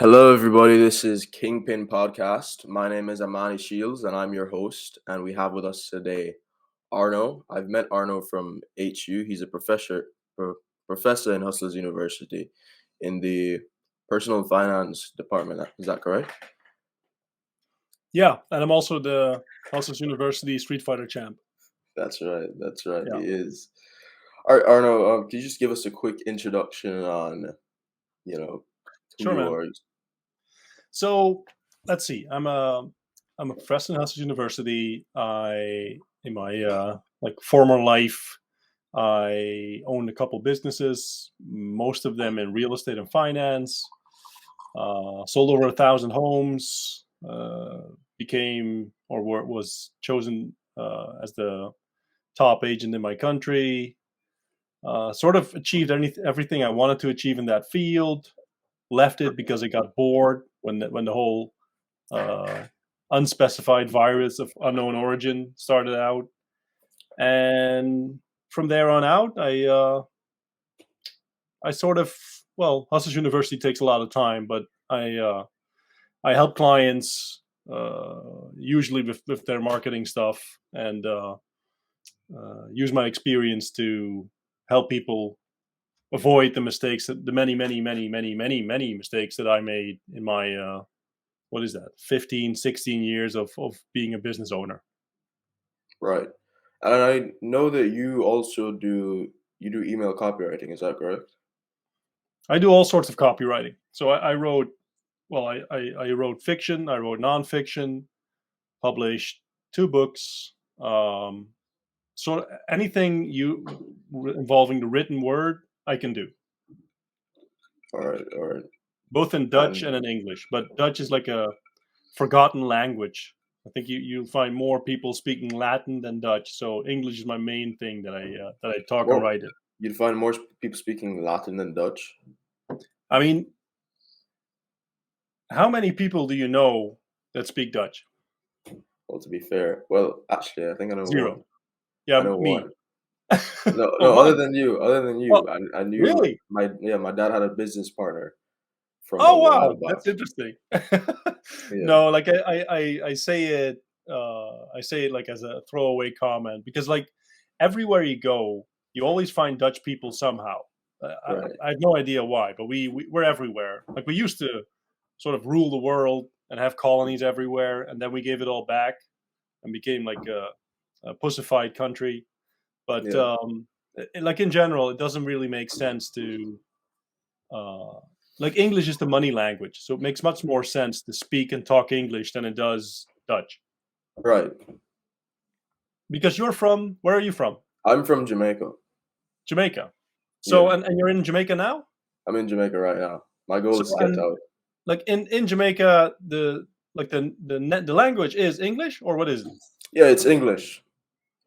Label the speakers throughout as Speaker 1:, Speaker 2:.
Speaker 1: Hello, everybody. This is Kingpin Podcast. My name is Amani Shields, and I'm your host. And we have with us today Arno. I've met Arno from HU. He's a professor in Hustlers University in the personal finance department. Is that correct?
Speaker 2: Yeah, and I'm also the Hustlers University Street Fighter champ.
Speaker 1: That's right. That's right.
Speaker 2: Yeah.
Speaker 1: He is. All right, Arno. Can you just give us a quick introduction on, who
Speaker 2: Sure,
Speaker 1: you
Speaker 2: man.
Speaker 1: are?
Speaker 2: So let's see. I'm a professor in Hustlers University. In my former life, I owned a couple businesses, most of them in real estate and finance. Sold over 1,000 homes. Was chosen as the top agent in my country. Sort of achieved everything I wanted to achieve in that field. Left it because I got bored when the whole unspecified virus of unknown origin started out, and from there on out, I sort of Hustlers University takes a lot of time, but I help clients usually with their marketing stuff and use my experience to help people avoid the many mistakes that I made in my 15, 16 years of being a business owner.
Speaker 1: Right. And I know that you also do email copywriting. Is that correct?
Speaker 2: I do all sorts of copywriting. So I wrote I wrote fiction, I wrote nonfiction, published 2 books. So anything involving the written word, I can do.
Speaker 1: All right.
Speaker 2: Both in Dutch and in English, but Dutch is like a forgotten language. I think you'll find more people speaking Latin than Dutch. So English is my main thing that I talk and write in.
Speaker 1: You'd find more people speaking Latin than Dutch.
Speaker 2: I mean, how many people do you know that speak Dutch?
Speaker 1: Well, to be fair, actually, I think I know
Speaker 2: 0.
Speaker 1: one.
Speaker 2: Yeah,
Speaker 1: I know
Speaker 2: me.
Speaker 1: one. No, other than you.
Speaker 2: Oh,
Speaker 1: I knew.
Speaker 2: really?
Speaker 1: My dad had a business partner from a
Speaker 2: Oh
Speaker 1: while
Speaker 2: wow,
Speaker 1: back.
Speaker 2: that's interesting.
Speaker 1: Yeah.
Speaker 2: No, like I say it. I say it like as a throwaway comment because like everywhere you go, you always find Dutch people somehow.
Speaker 1: Right.
Speaker 2: I have no idea why, but we're everywhere. Like we used to sort of rule the world and have colonies everywhere, and then we gave it all back and became like a pussified country. But
Speaker 1: Yeah.
Speaker 2: like in general, it doesn't really make sense to like English is the money language, so it makes much more sense to speak and talk English than it does Dutch.
Speaker 1: Right.
Speaker 2: Because where are you from?
Speaker 1: I'm from Jamaica.
Speaker 2: Jamaica. So
Speaker 1: Yeah.
Speaker 2: and you're in Jamaica now?
Speaker 1: I'm in Jamaica right now. My goal is to get out.
Speaker 2: Like in Jamaica, the language is English, or what is it?
Speaker 1: Yeah, it's English,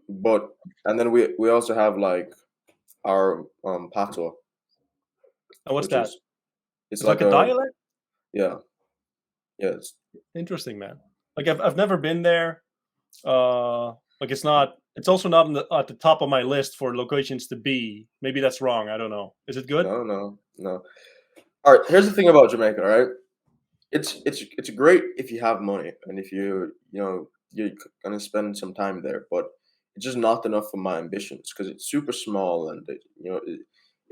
Speaker 1: and then we also have like our patois.
Speaker 2: And what's that?
Speaker 1: It's
Speaker 2: like a dialect?
Speaker 1: Yeah. Yes.
Speaker 2: Interesting, man. Like I've never been there. Like it's also not at the top of my list for locations to be. Maybe that's wrong. I don't know. Is it good?
Speaker 1: No. All right. Here's the thing about Jamaica, right? It's great if you have money and if you're gonna spend some time there, but it's just not enough for my ambitions because it's super small and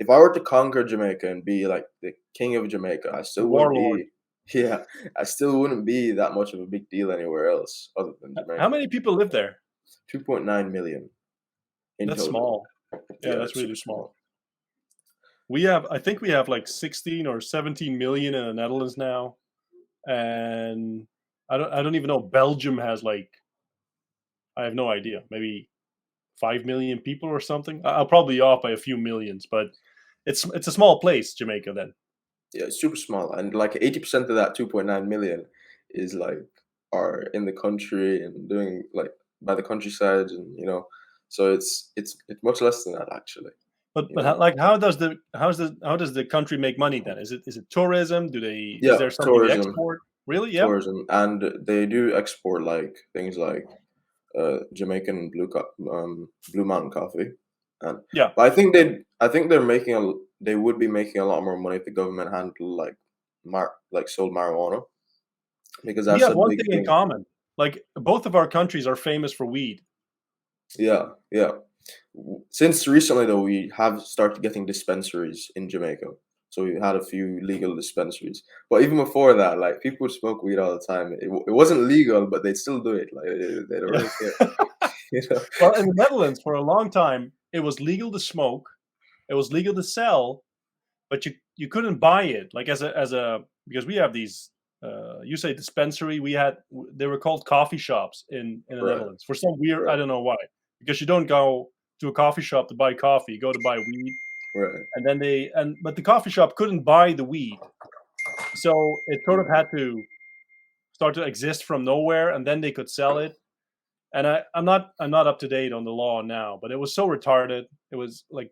Speaker 1: if I were to conquer Jamaica and be like the king of Jamaica, I still wouldn't be. Yeah, I still wouldn't be that much of a big deal anywhere else other than Jamaica.
Speaker 2: How many people live there?
Speaker 1: 2.9 million.
Speaker 2: That's
Speaker 1: total.
Speaker 2: small. Yeah, that's really small. I think we have like 16 or 17 million in the Netherlands now, and I don't even know. Belgium has like, I have no idea, maybe 5 million people or something. I'll probably be off by a few millions, but it's a small place, Jamaica. Then.
Speaker 1: Yeah, it's super small, and like 80% of that 2.9 million is like are in the country and doing like by the countryside, and so it's much less than that actually.
Speaker 2: But like how does the country make money then? Is it tourism? Is there something
Speaker 1: tourism.
Speaker 2: they export? Really? Yeah.
Speaker 1: Tourism, and they do export like things like Jamaican Blue Mountain coffee, and but I think they would be making a lot more money if the government handled like sold marijuana, because
Speaker 2: We
Speaker 1: that's
Speaker 2: have
Speaker 1: a
Speaker 2: one
Speaker 1: big
Speaker 2: thing in
Speaker 1: thing.
Speaker 2: common. Like both of our countries are famous for weed.
Speaker 1: Yeah, yeah. Since recently, though, we have started getting dispensaries in Jamaica. So we had a few legal dispensaries. But even before that, like people would smoke weed all the time. It wasn't legal, but they'd still do it. Like they don't
Speaker 2: Yeah.
Speaker 1: really care. You know?
Speaker 2: Well, in the Netherlands, for a long time, it was legal to smoke. It was legal to sell, but you couldn't buy it. Like as a because we have these. You say dispensary. They were called coffee shops in the
Speaker 1: Right,
Speaker 2: Netherlands for some weird, I
Speaker 1: right,
Speaker 2: don't know why, because you don't go to a coffee shop to buy coffee. You go to buy weed,
Speaker 1: right.
Speaker 2: and then but the coffee shop couldn't buy the weed, so it sort of
Speaker 1: Mm,
Speaker 2: had to start to exist from nowhere, and then they could sell it. And I'm not up to date on the law now, but it was so retarded. It was like,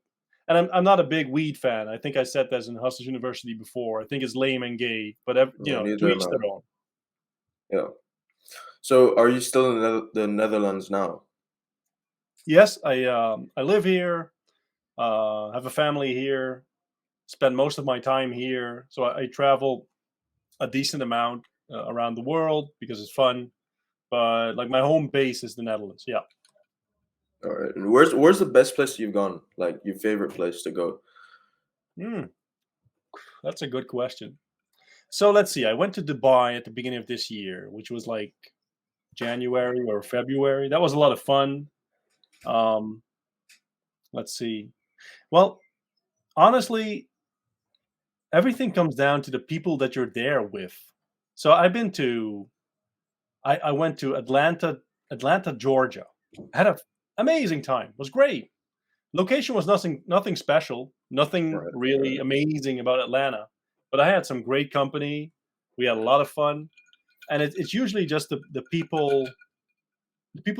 Speaker 2: and I'm not a big weed fan. I think I said this in Hustlers University before. I think it's lame and gay, but
Speaker 1: yeah,
Speaker 2: to
Speaker 1: neither am
Speaker 2: each
Speaker 1: I.
Speaker 2: their own.
Speaker 1: Yeah. So are you still in the Netherlands now?
Speaker 2: Yes, I live here. Have a family here. Spend most of my time here, so I travel a decent amount around the world because it's fun. But like my home base is the Netherlands. Yeah.
Speaker 1: All right. And where's the best place you've gone? Like your favorite place to go?
Speaker 2: Hmm, that's a good question. So let's see. I went to Dubai at the beginning of this year, which was like January or February. That was a lot of fun. Um, let's see. Well, honestly, everything comes down to the people that you're there with. So I went to Atlanta, Georgia. Had an amazing time. It was great. Location was nothing special, nothing
Speaker 1: Right,
Speaker 2: really
Speaker 1: right.
Speaker 2: amazing about Atlanta, but I had some great company. We had a lot of fun, and it's usually just the people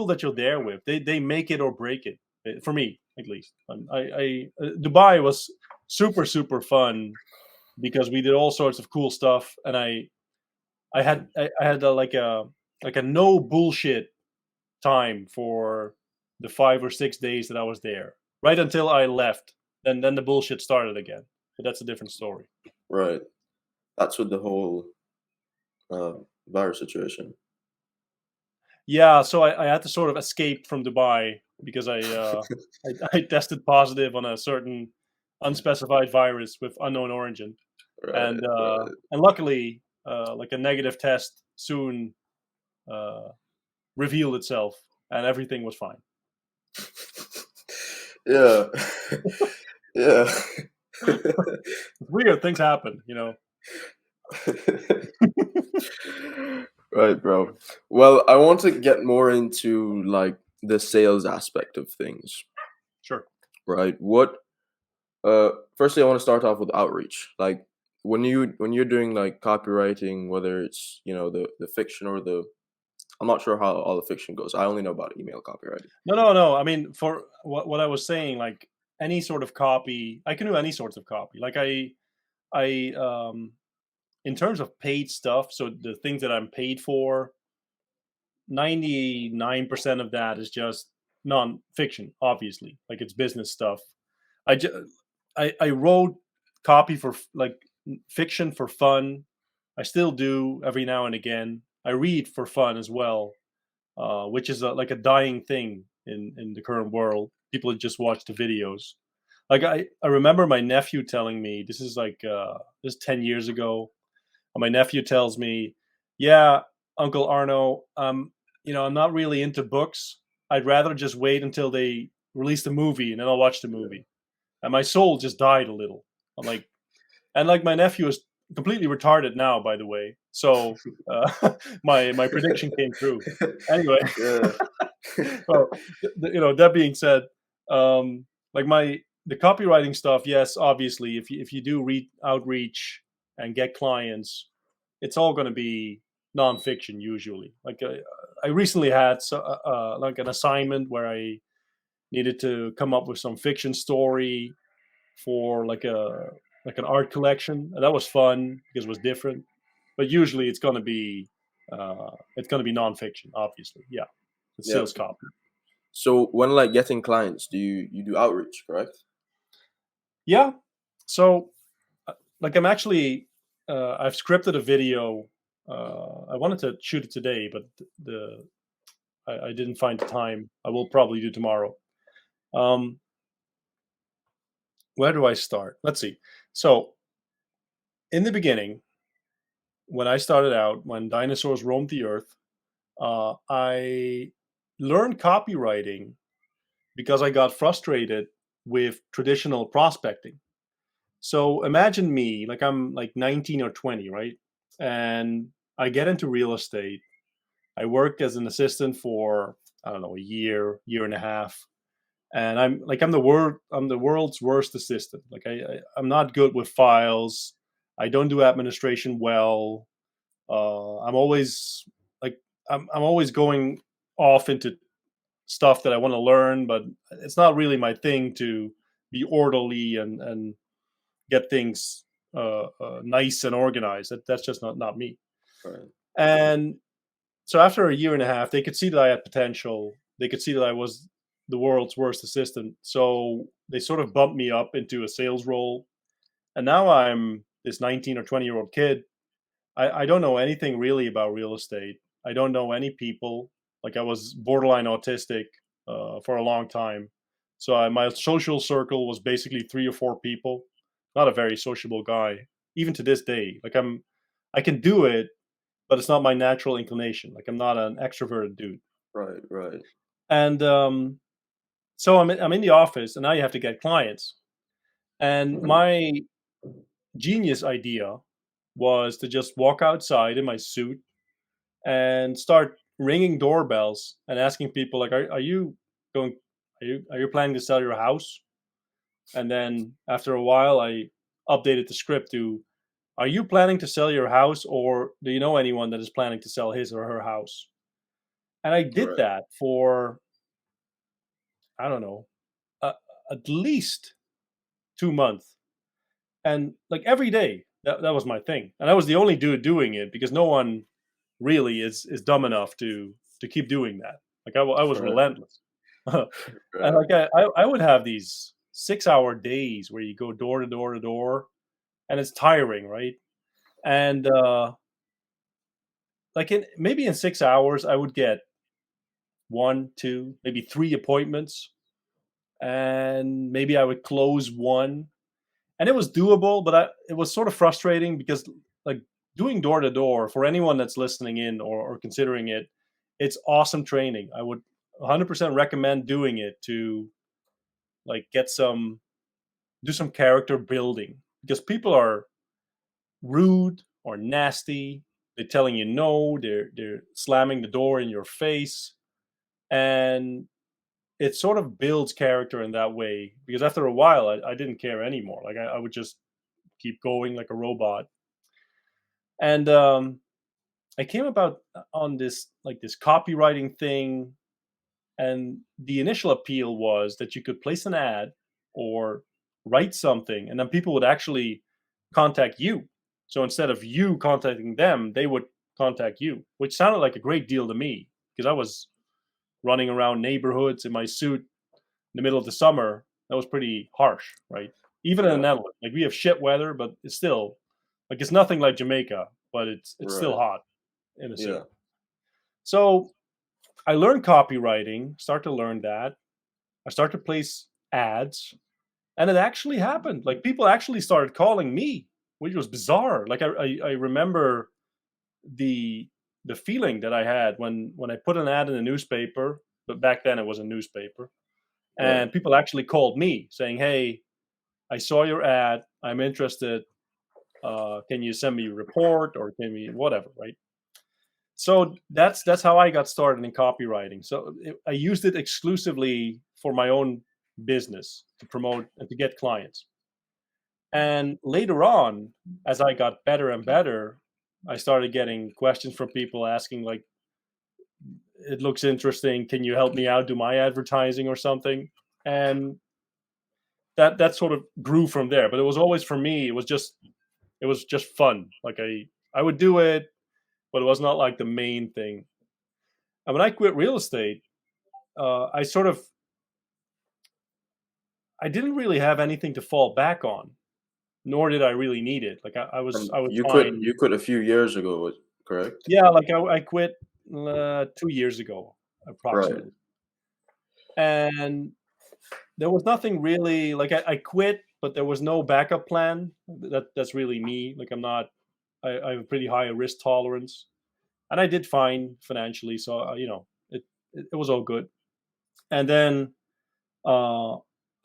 Speaker 2: that you're there with. They make it or break it, for me at least. Dubai was super fun because we did all sorts of cool stuff, and I had like a no bullshit time for the 5 or 6 days that I was there, right until I left. Then the bullshit started again. But that's a different story.
Speaker 1: Right. That's with the whole uh, virus situation.
Speaker 2: Yeah, so I had to sort of escape from Dubai because I tested positive on a certain unspecified virus with unknown origin,
Speaker 1: Right, right.
Speaker 2: and luckily, like a negative test soon uh, revealed itself, and everything was fine.
Speaker 1: Yeah. Yeah.
Speaker 2: It's weird, things happen.
Speaker 1: Right, bro. Well, I want to get more into like the sales aspect of things,
Speaker 2: Sure.
Speaker 1: right? Firstly I want to start off with outreach. Like when you're doing like copywriting, whether it's, the fiction or the I'm not sure how all the fiction goes. I only know about email copywriting.
Speaker 2: No. I mean, for what I was saying, like any sort of copy, I can do any sorts of copy. Like I in terms of paid stuff, so the things that I'm paid for, 99% of that is just non-fiction, obviously. Like it's business stuff. I just I wrote copy for like fiction for fun. I still do every now and again. I read for fun as well, which is like a dying thing in the current world. People just watch the videos. Like I remember my nephew telling me, this is like this is 10 years ago. And my nephew tells me, "Yeah, Uncle Arno, I'm not really into books. I'd rather just wait until they release the movie and then I'll watch the movie." And my soul just died a little. I'm like, and like my nephew is completely retarded now, by the way. So my prediction came true. Anyway,
Speaker 1: Yeah.
Speaker 2: well, that being said, like the copywriting stuff, yes, obviously, if you do read outreach and get clients, it's all going to be nonfiction usually. Like I recently had like an assignment where I needed to come up with some fiction story for like an art collection, and that was fun because it was different. But usually, it's gonna be nonfiction, obviously. Yeah, it's
Speaker 1: Yeah.
Speaker 2: sales copy.
Speaker 1: So when like getting clients, do you do outreach, correct?
Speaker 2: Yeah. So, like, I'm actually I've scripted a video. I wanted to shoot it today, but I didn't find the time. I will probably do tomorrow. Um, where do I start? Let's see. So in the beginning, when I started out, when dinosaurs roamed the earth, I learned copywriting because I got frustrated with traditional prospecting. So imagine me, like I'm like 19 or 20, right? And I get into real estate. I work as an assistant for, I don't know, a year and a half. And I'm the world's worst assistant. Like I'm not good with files. I don't do administration well. I'm always like I'm always going off into stuff that I want to learn, but it's not really my thing to be orderly and get things nice and organized. That's just not me.
Speaker 1: Right.
Speaker 2: And so after a year and a half, they could see that I had potential. They could see that I was the world's worst assistant. So they sort of bumped me up into a sales role. And now I'm this 19 or 20-year-old kid. I don't know anything really about real estate. I don't know any people. Like I was borderline autistic for a long time. So my social circle was basically 3 or 4 people. Not a very sociable guy, even to this day. I can do it, but it's not my natural inclination. Like I'm not an extroverted dude.
Speaker 1: Right. Right.
Speaker 2: And so I'm in the office, and now you have to get clients. And my genius idea was to just walk outside in my suit and start ringing doorbells and asking people like, are you going? Are you planning to sell your house? And then after a while, I updated the script to, are you planning to sell your house, or do you know anyone that is planning to sell his or her house? And I did
Speaker 1: Right.
Speaker 2: that for, I don't know, uh, at least 2 months. And like every day, that was my thing. And I was the only dude doing it because no one really is dumb enough to keep doing that. Like I was
Speaker 1: Right.
Speaker 2: relentless. And
Speaker 1: Right.
Speaker 2: like I would have these 6 hour days where you go door to door to door, and it's tiring, right? And like maybe in 6 hours I would get 1, 2, maybe 3 appointments, and maybe I would close one, and it was doable, but it was sort of frustrating because like doing door to door, for anyone that's listening in or considering it, it's awesome training. I would 100% recommend doing it to like do some character building, because people are rude or nasty. They're telling you no. They're slamming the door in your face, and it sort of builds character in that way. Because after a while, I didn't care anymore. Like I would just keep going like a robot. And I came about on this copywriting thing, and the initial appeal was that you could place an ad or write something, and then people would actually contact you. So instead of you contacting them, they would contact you, which sounded like a great deal to me because I was running around neighborhoods in my suit in the middle of the summer. That was pretty harsh, right? Even in the
Speaker 1: Yeah.
Speaker 2: Netherlands, like we have shit weather, but it's still like it's nothing like Jamaica, but it's still
Speaker 1: Right.
Speaker 2: hot in a suit.
Speaker 1: Yeah.
Speaker 2: So I learned copywriting, start to learn that. I start to place ads, and it actually happened. Like people actually started calling me, which was bizarre. Like I remember the the feeling that I had when I put an ad in a newspaper, but back then it was a newspaper,
Speaker 1: Right.
Speaker 2: and people actually called me saying, "Hey, I saw your ad. I'm interested. Can you send me a report or can we whatever?" Right. So that's how I got started in copywriting. So I used it exclusively for my own business to promote and to get clients. And later on, as I got better and better, I started getting questions from people asking like, "It looks interesting. Can you help me out? Do my advertising or something?" And that sort of grew from there. But it was always for me. It was just fun. Like I would do it, but it was not like the main thing. And when I quit real estate, I sort of, I didn't really have anything to fall back on. nor did I really need it. Like I was
Speaker 1: And
Speaker 2: I was
Speaker 1: you quit.
Speaker 2: fine.
Speaker 1: You quit a few years ago, correct?
Speaker 2: Yeah, like I quit 2 years ago
Speaker 1: Right.
Speaker 2: approximately, and there was nothing really like I quit, but there was no backup plan. That's really me. Like I'm not. I have a pretty high risk tolerance, and I did fine financially, so it was all good. And then uh,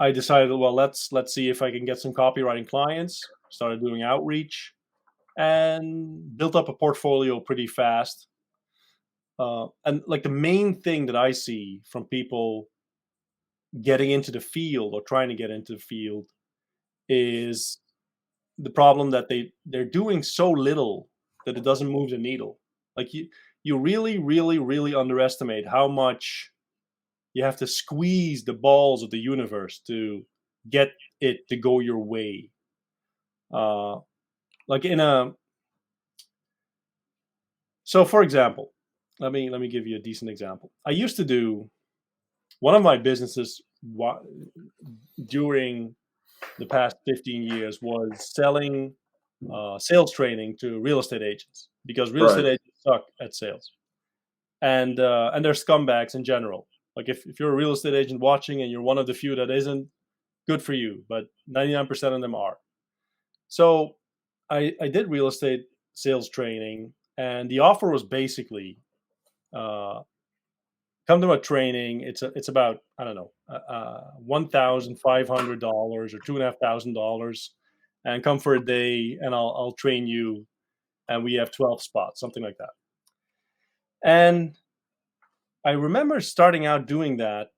Speaker 2: I decided, well, let's see if I can get some copywriting clients. Started doing outreach and built up a portfolio pretty fast. And like the main thing that I see from people getting into the field or trying to get into the field is the problem that they're doing so little that it doesn't move the needle. Like you really really really underestimate how much you have to squeeze the balls of the universe to get it to go your way. Uh, like in a so for example, let me give you a decent example. I used to do one of my businesses during the past 15 years was selling sales training to real estate agents because real estate
Speaker 1: Right.
Speaker 2: agents suck at sales and they're scumbags in general. Like if you're a real estate agent watching and you're one of the few that isn't, good for you, but 99% of them are. So I did real estate sales training, and the offer was basically uh, come to a training. It's about I don't know $1,500 or $2,500, and come for a day, and I'll train you, and we have 12 spots, something like that. And I remember starting out doing that,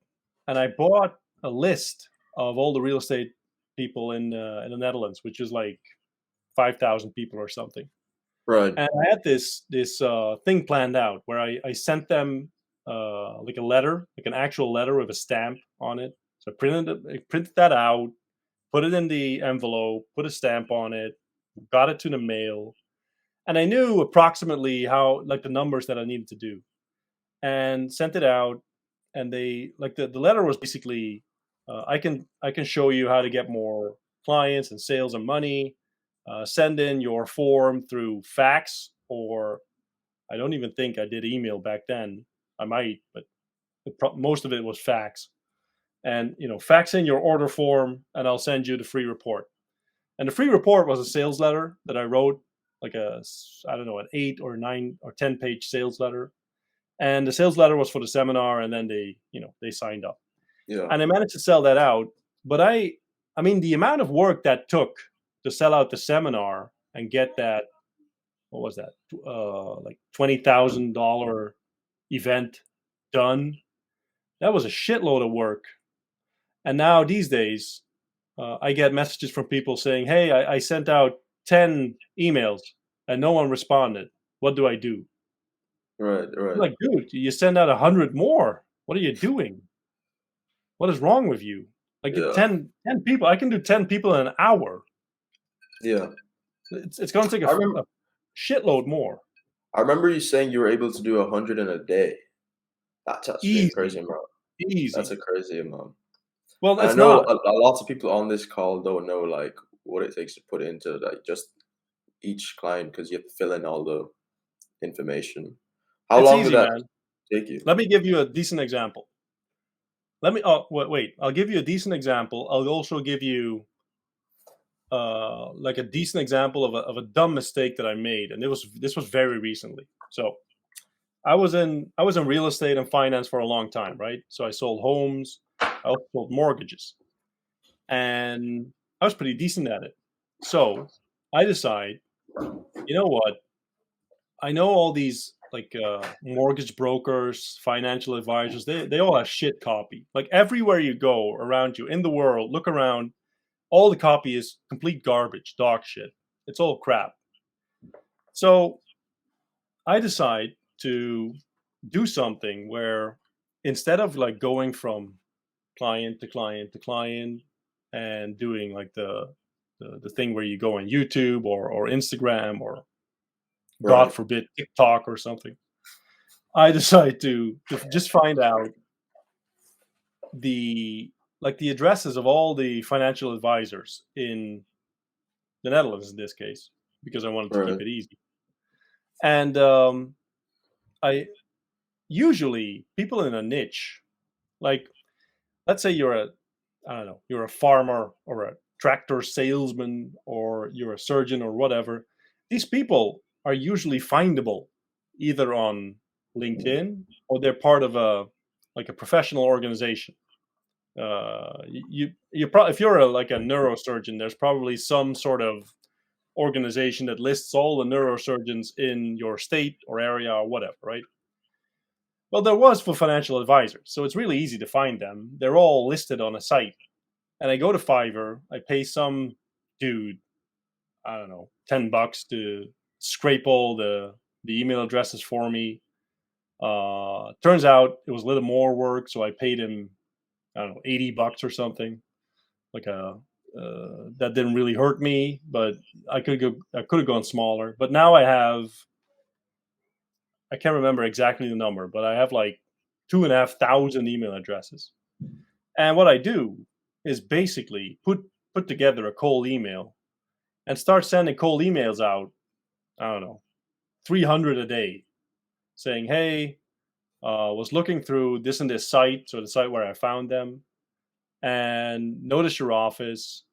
Speaker 2: and I bought a list of all the real estate people in the Netherlands, which is like 5,000 people or something.
Speaker 1: Right.
Speaker 2: And I had this thing planned out where I sent them like a letter, like an actual letter with a stamp on it. So I printed that out, put it in the envelope, put a stamp on it, got it to the mail, and I knew approximately how like the numbers that I needed to do, and sent it out. And they like the letter was basically I can show you how to get more clients and sales and money. Send in your form through fax, or I don't even think I did email back then. I might, but most of it was fax. And fax in your order form, and I'll send you the free report. And the free report was a sales letter that I wrote, like I don't know, an 8 or 9 or 10 page sales letter. And the sales letter was for the seminar, and then they signed up,
Speaker 1: Yeah.
Speaker 2: and I managed to sell that out. But I mean, the amount of work that took to sell out the seminar and get that, what was that, like $20,000 event done, that was a shitload of work. And now these days, I get messages from people saying, "Hey, I sent out 10 emails and no one responded. What do I do?"
Speaker 1: Right.
Speaker 2: I'm
Speaker 1: Right.
Speaker 2: like, dude, you send out 100 more. What are you doing? What is wrong with you? Like
Speaker 1: Yeah.
Speaker 2: 10 people, I can do 10 people in an hour.
Speaker 1: Yeah.
Speaker 2: It's going to take
Speaker 1: I remember.
Speaker 2: a shitload more.
Speaker 1: I remember you saying you were able to do 100 in a day. That's actually a crazy
Speaker 2: Easy,
Speaker 1: amount. That's
Speaker 2: easy.
Speaker 1: a crazy amount.
Speaker 2: Well,
Speaker 1: And I
Speaker 2: it's
Speaker 1: know
Speaker 2: not.
Speaker 1: lots of people on this call don't know like what it takes to put into like just each client because you have to fill in all the information. How
Speaker 2: It's
Speaker 1: long did
Speaker 2: easy,
Speaker 1: that
Speaker 2: man.
Speaker 1: take you?
Speaker 2: Let me give you a decent example. Oh, wait. I'll give you a decent example. I'll also give you like a decent example of a dumb mistake that I made, and this was very recently. So I was in real estate and finance for a long time, right? So I sold homes, I also sold mortgages, and I was pretty decent at it. So I decide, you know what? I know all these like mortgage brokers, financial advisors. They all have shit copy. Like everywhere you go around you in the world, look around. All the copy is complete garbage, dog shit. It's all crap. So I decide to do something where instead of like going from client to client to client and doing like the thing where you go on YouTube or Instagram or God
Speaker 1: Right.
Speaker 2: forbid TikTok or something, I decide to just find out the the addresses of all the financial advisors in the Netherlands in this case, because I wanted to keep
Speaker 1: Right.
Speaker 2: it easy. And I usually people in a niche, like let's say you're a farmer or a tractor salesman or you're a surgeon or whatever. These people are usually findable either on LinkedIn or they're part of a professional organization. You probably, if you're like a neurosurgeon, there's probably some sort of organization that lists all the neurosurgeons in your state or area or whatever, right? Well, there was for financial advisors, so it's really easy to find them. They're all listed on a site, and I go to Fiverr. I pay some dude, I don't know, $10 to scrape all the email addresses for me. Turns out it was a little more work, so I paid him, I don't know, $80 or something. Like that didn't really hurt me, but I could have gone smaller. But now I can't remember exactly the number, but I have like 2,500 email addresses. And what I do is basically put together a cold email and start sending cold emails out. I don't know, 300 a day, saying, "Hey, was looking through this and this site, so the site where I found them, and notice your office.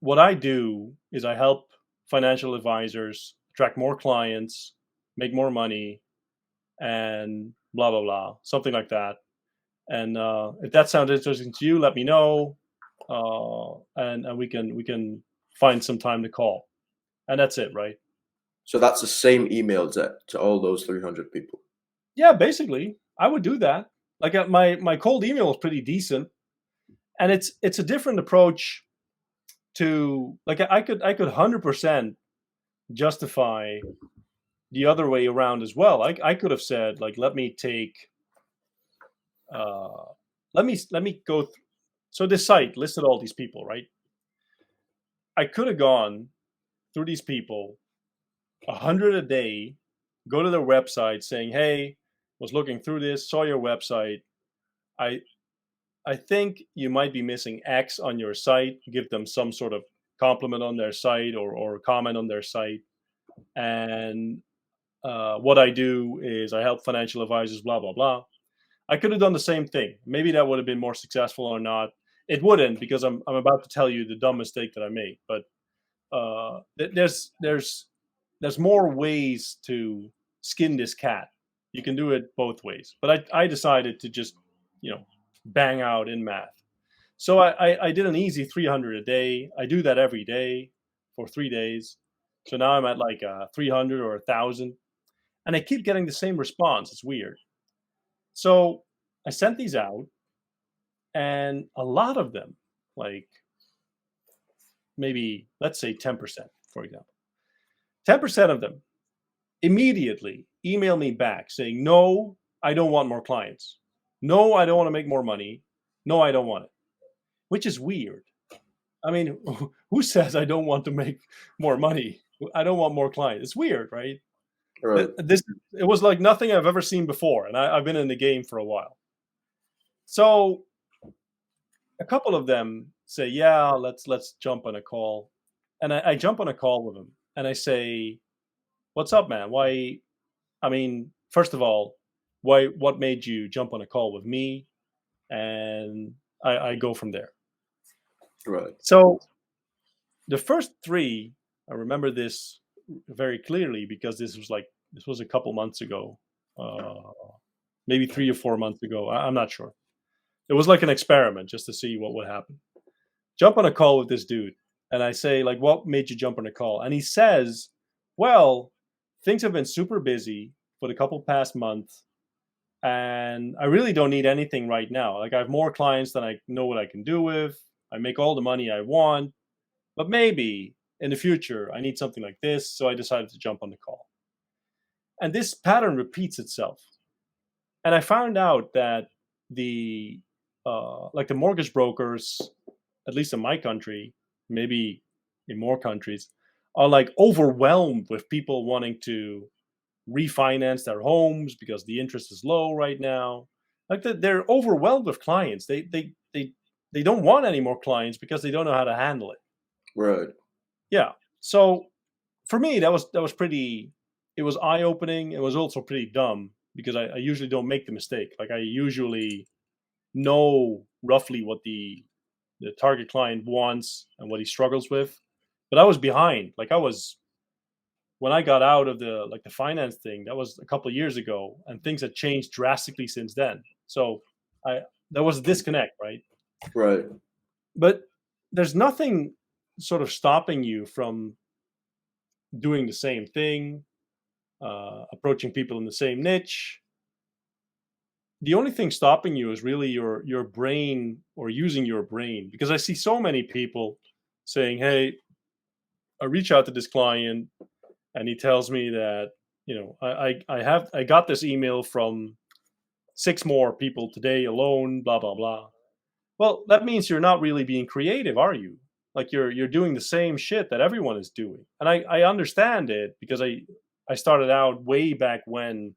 Speaker 2: What I do is I help financial advisors attract more clients, make more money, and blah blah blah, something like that. And if that sounds interesting to you, let me know, and we can find some time to call." And that's it, right?
Speaker 1: So that's the same email to all those 300 people.
Speaker 2: Yeah, basically, I would do that. Like my cold email is pretty decent, and it's a different approach to like I could 100% justify the other way around as well. I could have said like let me go so this site listed all these people, right? I could have gone through these people 100 a day, go to their website saying, "Hey, was looking through this, saw your website. I I think you might be missing X on your site." Give them some sort of compliment on their site or comment on their site. And what I do is I help financial advisors, blah blah blah. I could have done the same thing. Maybe that would have been more successful or not. It wouldn't, because I'm about to tell you the dumb mistake that I made. But there's more ways to skin this cat. You can do it both ways. But I decided to just bang out in math. So I did an easy 300 a day. I do that every day for 3 days. So now I'm at like 300 or 1,000, and I keep getting the same response. It's weird. So I sent these out, and a lot of them, like maybe let's say 10%, for example, 10% of them immediately email me back saying, "No, I don't want more clients. No, I don't want to make more money. No, I don't want it," which is weird. I mean, who says I don't want to make more money? I don't want more clients. It's weird, right?
Speaker 1: Right.
Speaker 2: It was like nothing I've ever seen before, and I've been in the game for a while. So a couple of them say, "Yeah, let's jump on a call," and I jump on a call with them, and I say, "What's up, man? Why? I mean, first of all, why? What made you jump on a call with me?" And I go from there.
Speaker 1: Right.
Speaker 2: So the first three, I remember this very clearly because this was a couple months ago, maybe 3 or 4 months ago. I'm not sure. It was like an experiment just to see what would happen. Jump on a call with this dude, and I say, like, "What made you jump on a call?" And he says, "Well, things have been super busy for the couple past months, and I really don't need anything right now. Like, I have more clients than I know what I can do with. I make all the money I want, but maybe in the future I need something like this, so I decided to jump on the call." And this pattern repeats itself. And I found out that the the mortgage brokers, at least in my country, maybe in more countries, are like overwhelmed with people wanting to refinance their homes because the interest is low right now. Like they're overwhelmed with clients. They don't want any more clients because they don't know how to handle it.
Speaker 1: Right.
Speaker 2: Yeah. So for me, that was pretty. It was eye opening. It was also pretty dumb because I usually don't make the mistake. Like I usually know roughly what the target client wants and what he struggles with. But I was behind. Like I was when I got out of the finance thing. That was a couple of years ago, and things had changed drastically since then. So I there was a disconnect, right?
Speaker 1: Right.
Speaker 2: But there's nothing sort of stopping you from doing the same thing, approaching people in the same niche. The only thing stopping you is really your brain or using your brain. Because I see so many people saying, "Hey, I reach out to this client, and he tells me that I got this email from 6 more people today alone, blah blah blah." Well, that means you're not really being creative, are you? Like you're doing the same shit that everyone is doing. And I understand it because I started out way back when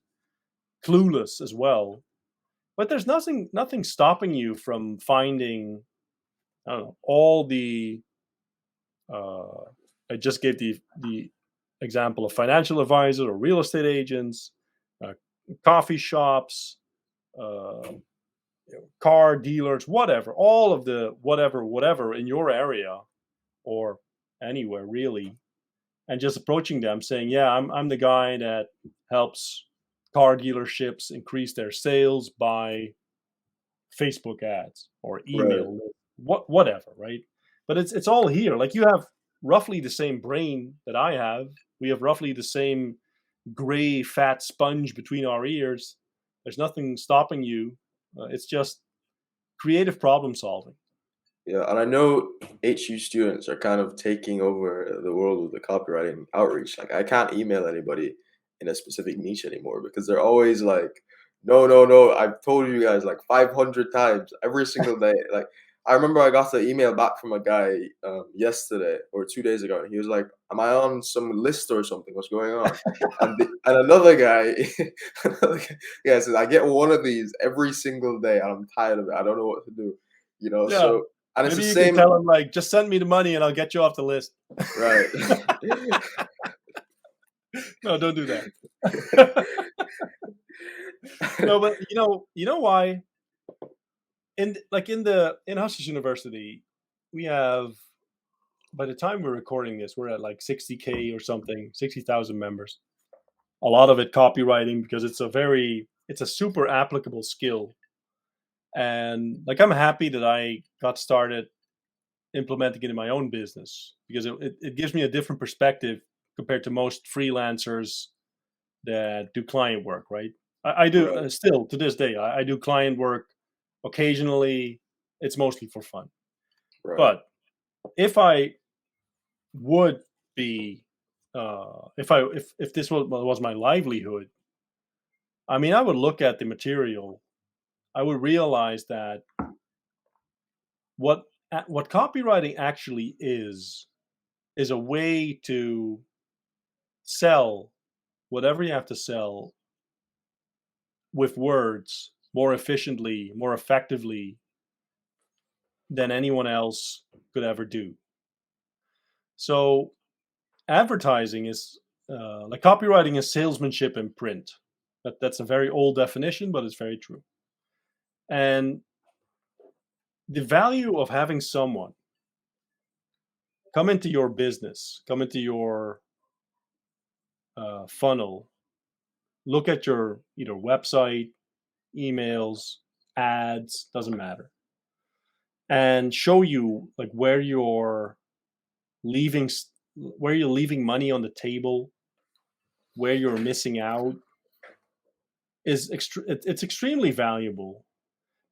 Speaker 2: clueless as well. But there's nothing stopping you from finding, I don't know, all the uh I just gave the example of financial advisors or real estate agents, uh, coffee shops, uh, car dealers, whatever, all of the whatever in your area or anywhere really, and just approaching them saying, "Yeah, I'm the guy that helps car dealerships increase their sales by Facebook ads or
Speaker 1: Right.
Speaker 2: email list, whatever," right? But it's all here. Like you have roughly the same brain that I have. We have roughly the same gray fat sponge between our ears. There's nothing stopping you. It's just creative problem solving.
Speaker 1: Yeah, and I know HU students are kind of taking over the world of the copywriting outreach. Like, I can't email anybody in a specific niche anymore because they're always like, no, no, no. I've told you guys like 500 times every single day. Like, I remember I got the email back from a guy yesterday or 2 days ago, and he was like, "Am I on some list or something? What's going on?" And another guy, another guy, yeah, says, "I get one of these every single day, and I'm tired of it. I don't know what to do." You know,
Speaker 2: Yeah.
Speaker 1: so and it's the
Speaker 2: Maybe you can
Speaker 1: same.
Speaker 2: tell them like, just send me the money and I'll get you off the list.
Speaker 1: Right.
Speaker 2: No, don't do that. No, but you know why? In Hustlers University, we have by the time we're recording this, we're at like 60K or something, 60,000 members. A lot of it copywriting because it's a super applicable skill. And like I'm happy that I got started implementing it in my own business because it gives me a different perspective compared to most freelancers that do client work, right? I do
Speaker 1: Right,
Speaker 2: still to this day, I do client work occasionally. It's mostly for fun.
Speaker 1: right,
Speaker 2: But if I would be, if this was my livelihood, I mean, I would look at the material. I would realize that what what copywriting actually is a way to sell whatever you have to sell with words more efficiently, more effectively than anyone else could ever do. So, advertising is like copywriting is salesmanship in print. That's a very old definition, but it's very true. And the value of having someone come into your business, come into your funnel, look at your either website, emails, ads, doesn't matter, and show you like leaving where you're leaving money on the table, where you're missing out it's extremely valuable.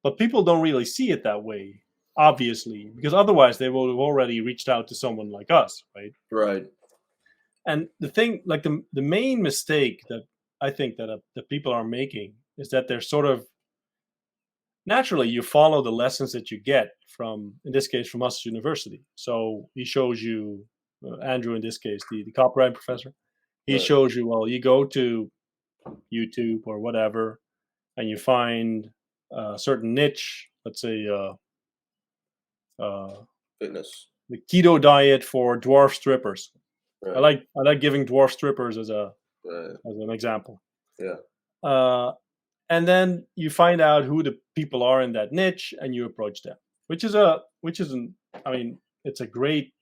Speaker 2: But people don't really see it that way, obviously, because otherwise they would have already reached out to someone like us, right?
Speaker 1: right,
Speaker 2: And the thing, like the main mistake that I think that people are making is that they're sort of naturally you follow the lessons that you get from, in this case, from us university. So he shows you, Andrew, in this case, the copyright professor. He
Speaker 1: right.
Speaker 2: shows you, well, you go to YouTube or whatever, and you find a certain niche, let's say, uh,
Speaker 1: Fitness.
Speaker 2: the keto diet for dwarf strippers. I
Speaker 1: Right.
Speaker 2: like giving dwarf strippers as
Speaker 1: Right.
Speaker 2: an example.
Speaker 1: Yeah.
Speaker 2: Uh, and then you find out who the people are in that niche, and you approach them, which isn't. I mean, it's a great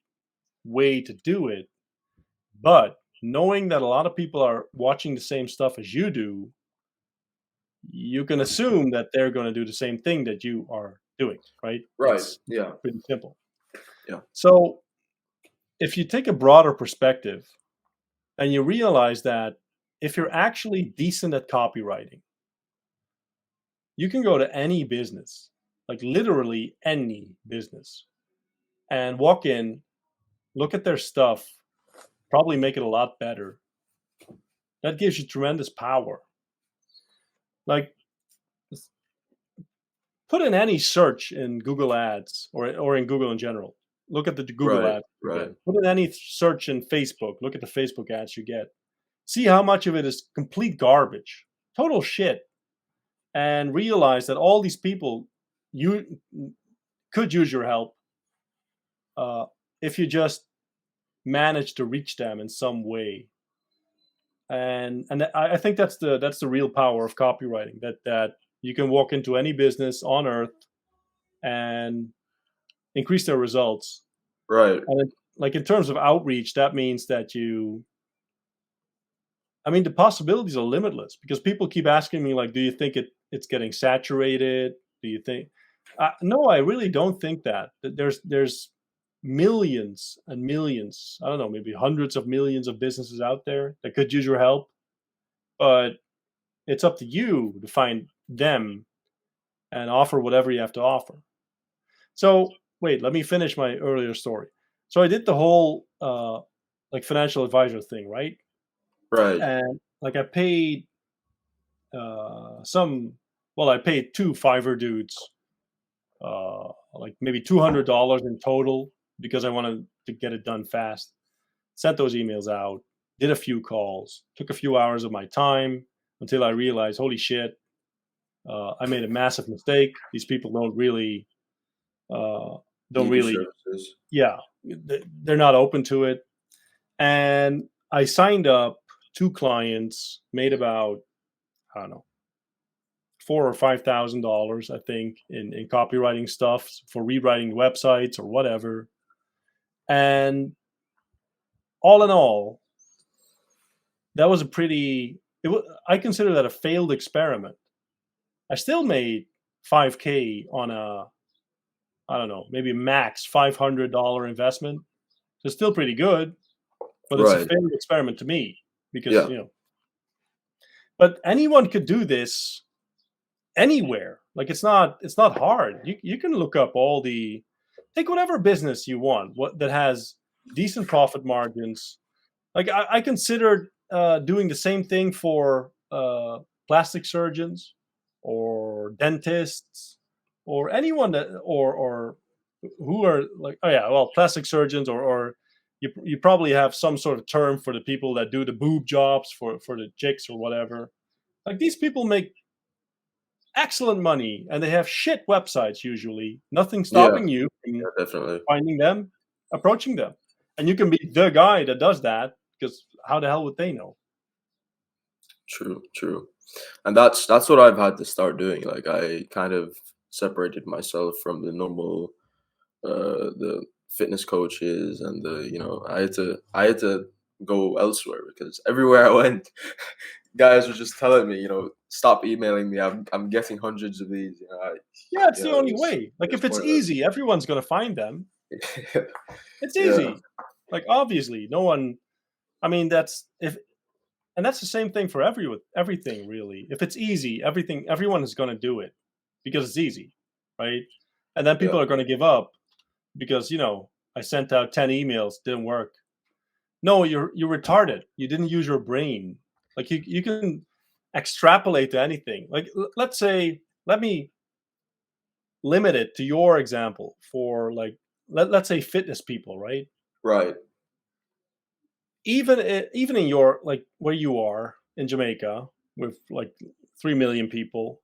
Speaker 2: way to do it, but knowing that a lot of people are watching the same stuff as you do, you can assume that they're going to do the same thing that you are doing, right?
Speaker 1: Right.
Speaker 2: It's
Speaker 1: Yeah.
Speaker 2: pretty simple.
Speaker 1: Yeah.
Speaker 2: So if you take a broader perspective and you realize that if you're actually decent at copywriting, you can go to any business, like literally any business, and walk in, look at their stuff, probably make it a lot better. That gives you tremendous power. Like, put in any search in Google Ads or in Google in general. Look at the Google
Speaker 1: Right.
Speaker 2: ads you
Speaker 1: Right.
Speaker 2: get. Put in any search in Facebook. Look at the Facebook ads you get. See how much of it is complete garbage, total shit, and realize that all these people you could use your help if you just manage to reach them in some way. And I think that's the real power of copywriting. That you can walk into any business on earth and increase their results.
Speaker 1: Right.
Speaker 2: And like in terms of outreach, that means that the possibilities are limitless because people keep asking me, like, do you think it's getting saturated? Do you think? No, I really don't think that. There's millions and millions, I don't know, maybe hundreds of millions of businesses out there that could use your help, but it's up to you to find them and offer whatever you have to offer. So wait, let me finish my earlier story. So I did the whole like financial advisor thing, right?
Speaker 1: Right.
Speaker 2: And like I paid I paid two Fiverr dudes like maybe $200 in total because I wanted to get it done fast. Sent those emails out, did a few calls, took a few hours of my time until I realized, holy shit, I made a massive mistake. These people don't really,
Speaker 1: Need your services.
Speaker 2: yeah, they're not open to it. And I signed up two clients, made about, I don't know, $4,000 or $5,000, I think, in copywriting stuff for rewriting websites or whatever. And all in all, that was I consider that a failed experiment. I still made $5K on I don't know, maybe max $500 investment. So it's still pretty good, but it's a
Speaker 1: Right.
Speaker 2: failed experiment to me because,
Speaker 1: Yeah.
Speaker 2: but anyone could do this anywhere. Like it's not hard. You can look up take whatever business you want, that has decent profit margins. Like I considered doing the same thing for plastic surgeons or dentists or anyone that or who are like, oh yeah, well, plastic surgeons or you probably have some sort of term for the people that do the boob jobs for the chicks or whatever. Like these people make excellent money and they have shit websites usually. Nothing
Speaker 1: Yeah.
Speaker 2: stopping you
Speaker 1: Yeah.
Speaker 2: from
Speaker 1: Definitely.
Speaker 2: finding them, approaching them. And you can be the guy that does that because how the hell would they know?
Speaker 1: True. True. And that's what I've had to start doing. Like I kind of separated myself from the normal the fitness coaches and I had to go elsewhere because everywhere I went guys were just telling me, stop emailing me. I'm getting hundreds of these.
Speaker 2: Yeah, it's
Speaker 1: You
Speaker 2: the
Speaker 1: know, it
Speaker 2: only
Speaker 1: was
Speaker 2: way. Like
Speaker 1: it was
Speaker 2: if it's
Speaker 1: pointless.
Speaker 2: easy, everyone's gonna find them. It's
Speaker 1: Yeah.
Speaker 2: easy. Like obviously, no one. I mean, that's the same thing for everything really. If it's easy, everyone is gonna do it because it's easy, right? And then
Speaker 1: Yeah.
Speaker 2: people are gonna give up because I sent out 10 emails, didn't work. No, you're retarded. You didn't use your brain. Like you can extrapolate to anything. Like let's say, let me limit it to your example for like let's say fitness people, right?
Speaker 1: Right.
Speaker 2: Even in your like where you are in Jamaica with like 3 million people,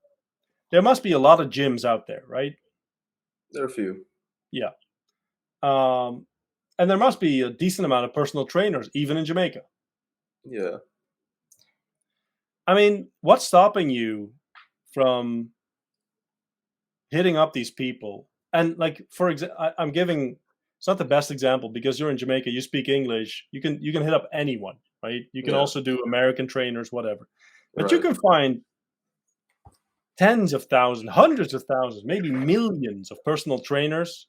Speaker 2: there must be a lot of gyms out there, right?
Speaker 1: There are a few.
Speaker 2: Yeah. And there must be a decent amount of personal trainers, even in Jamaica.
Speaker 1: Yeah.
Speaker 2: I mean, what's stopping you from hitting up these people? And like, for example, I'm giving, it's not the best example because you're in Jamaica, you speak English, you can hit up anyone, right? You can
Speaker 1: Yeah.
Speaker 2: also do American trainers, whatever. But you
Speaker 1: Right.
Speaker 2: can find tens of thousands, hundreds of thousands, maybe millions of personal trainers,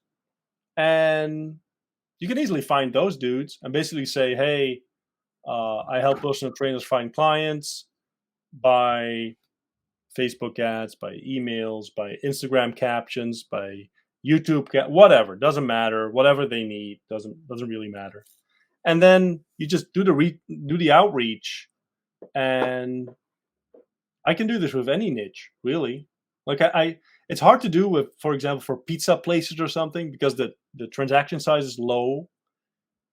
Speaker 2: and you can easily find those dudes and basically say, hey, I help personal trainers find clients by Facebook ads, by emails, by Instagram captions, by YouTube, whatever. Doesn't matter. Whatever they need doesn't really matter. And then you just do the outreach, and I can do this with any niche, really. Like it's hard to do with, for example, for pizza places or something because the transaction size is low.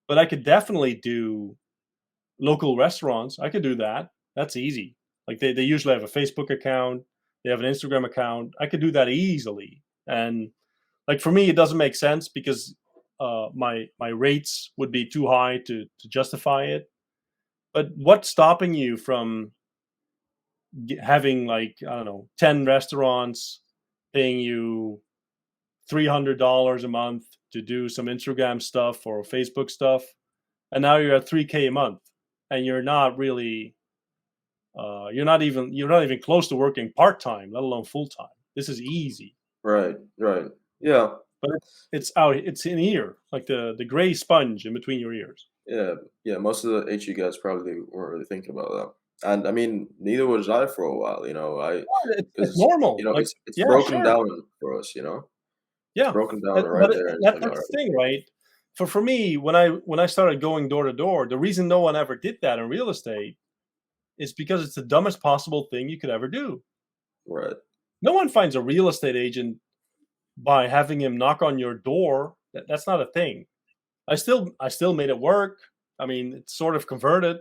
Speaker 2: But I could definitely do local restaurants. I could do that. That's easy. Like they usually have a Facebook account, they have an Instagram account. I could do that easily. And like for me, it doesn't make sense because my rates would be too high to justify it. But what's stopping you from having like, I don't know, 10 restaurants paying you $300 a month to do some Instagram stuff or Facebook stuff, and now you're at 3K a month, and you're not really, you're not even close to working part time, let alone full time. This is easy.
Speaker 1: Right. Right. Yeah.
Speaker 2: But it's in here, like the gray sponge in between your ears.
Speaker 1: Yeah. Yeah. Most of the HU guys probably weren't really thinking about that. And I mean, neither was I for a while,
Speaker 2: It's
Speaker 1: because
Speaker 2: normal. Like,
Speaker 1: it's
Speaker 2: yeah,
Speaker 1: broken
Speaker 2: sure.
Speaker 1: down for us, It's
Speaker 2: Yeah,
Speaker 1: broken down right
Speaker 2: but
Speaker 1: there, and it's like, all
Speaker 2: that's the
Speaker 1: right,
Speaker 2: thing, right? For me, when I started going door to door, the reason no one ever did that in real estate is because it's the dumbest possible thing you could ever do.
Speaker 1: right,
Speaker 2: No one finds a real estate agent by having him knock on your door. That's not a thing. I still made it work. I mean, it's sort of converted,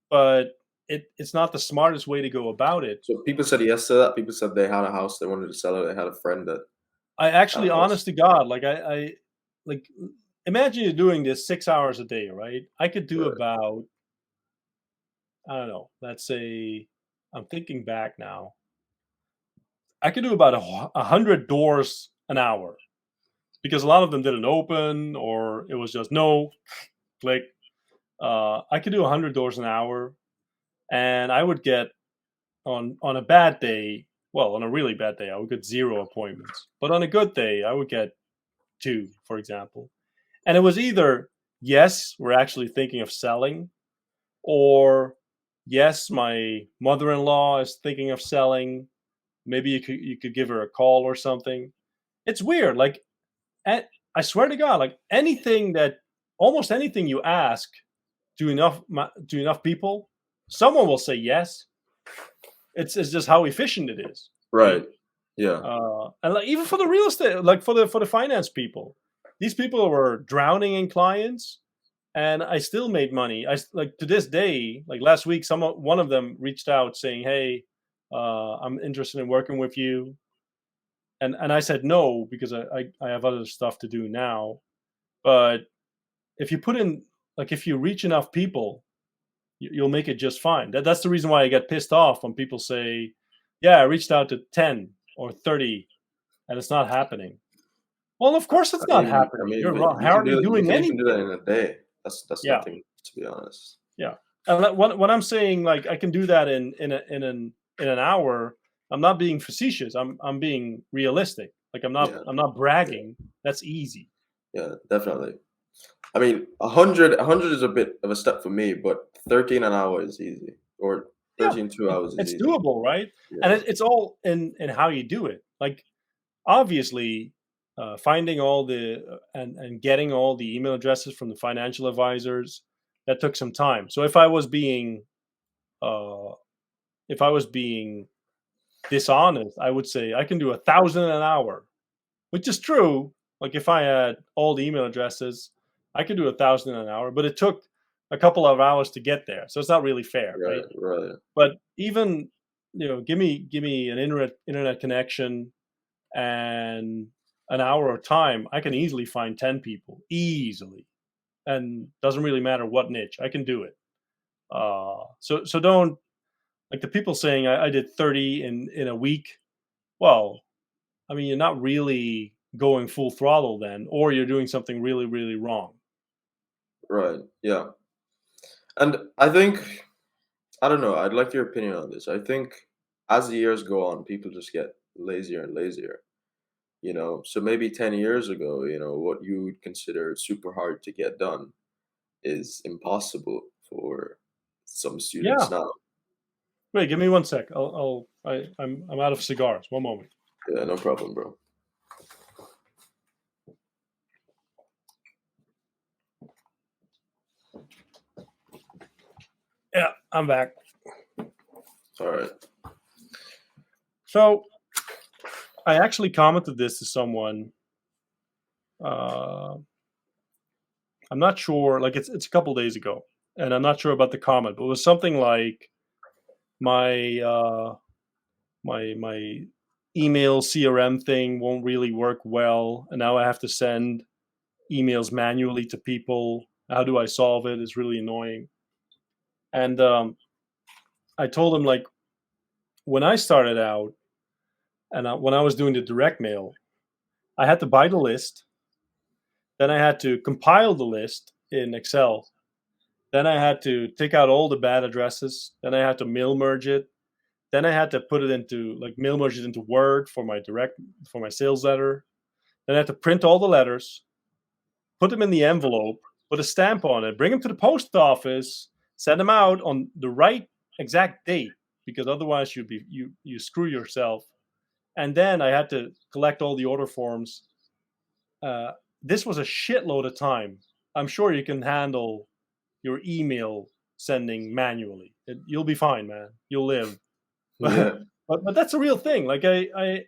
Speaker 2: but it's not the smartest way to go about it.
Speaker 1: so people said yes to that. People said they had a house, they wanted to sell it, they had a friend that
Speaker 2: I
Speaker 1: had
Speaker 2: actually,
Speaker 1: a house.
Speaker 2: honest to God, like I like imagine you're doing this 6 hours a day, right? I could do
Speaker 1: Right,
Speaker 2: about, I don't know, let's say, I'm thinking back now. I could do about 100 doors an hour because a lot of them didn't open or it was just no click. I could do 100 doors an hour, and I would get, on a bad day, well, on a really bad day, I would get 0 appointments. But on a good day, I would get 2, for example. And it was either, yes, we're actually thinking of selling, or yes, my mother-in-law is thinking of selling. Maybe you could give her a call or something. It's weird. Like, I swear to God, like almost anything you ask to enough people, someone will say yes. It's just how efficient it is, right?
Speaker 1: right, yeah,
Speaker 2: And like even for the real estate, like for the finance people, these people were drowning in clients, and I still made money. Like to this day, like last week, one of them reached out saying, "Hey, I'm interested in working with you," and I said no because I have other stuff to do now. But if you put in, like, if you reach enough people, you'll make it just fine. That's the reason why I get pissed off when people say, "Yeah, I reached out to 10 or 30, and it's not happening." Well, of course it's not
Speaker 1: I
Speaker 2: happening.
Speaker 1: mean,
Speaker 2: You're
Speaker 1: but
Speaker 2: wrong.
Speaker 1: you
Speaker 2: How
Speaker 1: can
Speaker 2: are
Speaker 1: do
Speaker 2: you
Speaker 1: it. You
Speaker 2: doing
Speaker 1: can even do that
Speaker 2: anything?
Speaker 1: in a day. That's
Speaker 2: Yeah,
Speaker 1: nothing, to be honest.
Speaker 2: yeah. And when I'm saying like I can do that in an hour, I'm not being facetious. I'm being realistic. Like
Speaker 1: Yeah,
Speaker 2: I'm not
Speaker 1: yeah,
Speaker 2: bragging. That's easy.
Speaker 1: yeah, definitely. I mean, a hundred is a bit of a step for me, but 13 an hour is easy, or
Speaker 2: Yeah,
Speaker 1: 13 2 hours is
Speaker 2: it's
Speaker 1: easy.
Speaker 2: doable, right? And
Speaker 1: Yeah,
Speaker 2: it's all in how you do it. Like obviously, finding all and getting all the email addresses from the financial advisors, that took some time. So uh, if I was being dishonest, I would say I can do 1,000 an hour, which is true. Like if I had all the email addresses, I could do 1,000 an hour, but it took a couple of hours to get there, so it's not really fair, right?
Speaker 1: right, right.
Speaker 2: But even, give me an internet connection and an hour of time, I can easily find 10 people easily. and doesn't really matter what niche. I can do it. So don't, like the people saying I did 30 in a week. Well, I mean, you're not really going full throttle then, or you're doing something really, really wrong.
Speaker 1: Right. Yeah. And I think, I don't know, I'd like your opinion on this. I think as the years go on, people just get lazier and lazier. So maybe 10 years ago, what you would consider super hard to get done is impossible for some students
Speaker 2: Yeah.
Speaker 1: now.
Speaker 2: Wait, give me one sec. I'm out of cigars. One moment.
Speaker 1: Yeah, no problem, bro.
Speaker 2: Yeah, I'm back.
Speaker 1: All right.
Speaker 2: So I actually commented this to someone. I'm not sure. Like it's a couple days ago, and I'm not sure about the comment, but it was something like my my email CRM thing won't really work well, and now I have to send emails manually to people. How do I solve it? It's really annoying. And I told him, like, when I started out and when I was doing the direct mail, I had to buy the list. Then I had to compile the list in Excel. Then I had to take out all the bad addresses. Then I had to mail merge it. Then I had to put it into, like, mail merge it into Word for my sales letter. Then I had to print all the letters, put them in the envelope, put a stamp on it, bring them to the post office, send them out on the right exact date, because otherwise you screw yourself. And then I had to collect all the order forms. This was a shitload of time. I'm sure you can handle your email sending manually. You'll be fine, man. You'll live.
Speaker 1: Yeah.
Speaker 2: But that's a real thing. Like it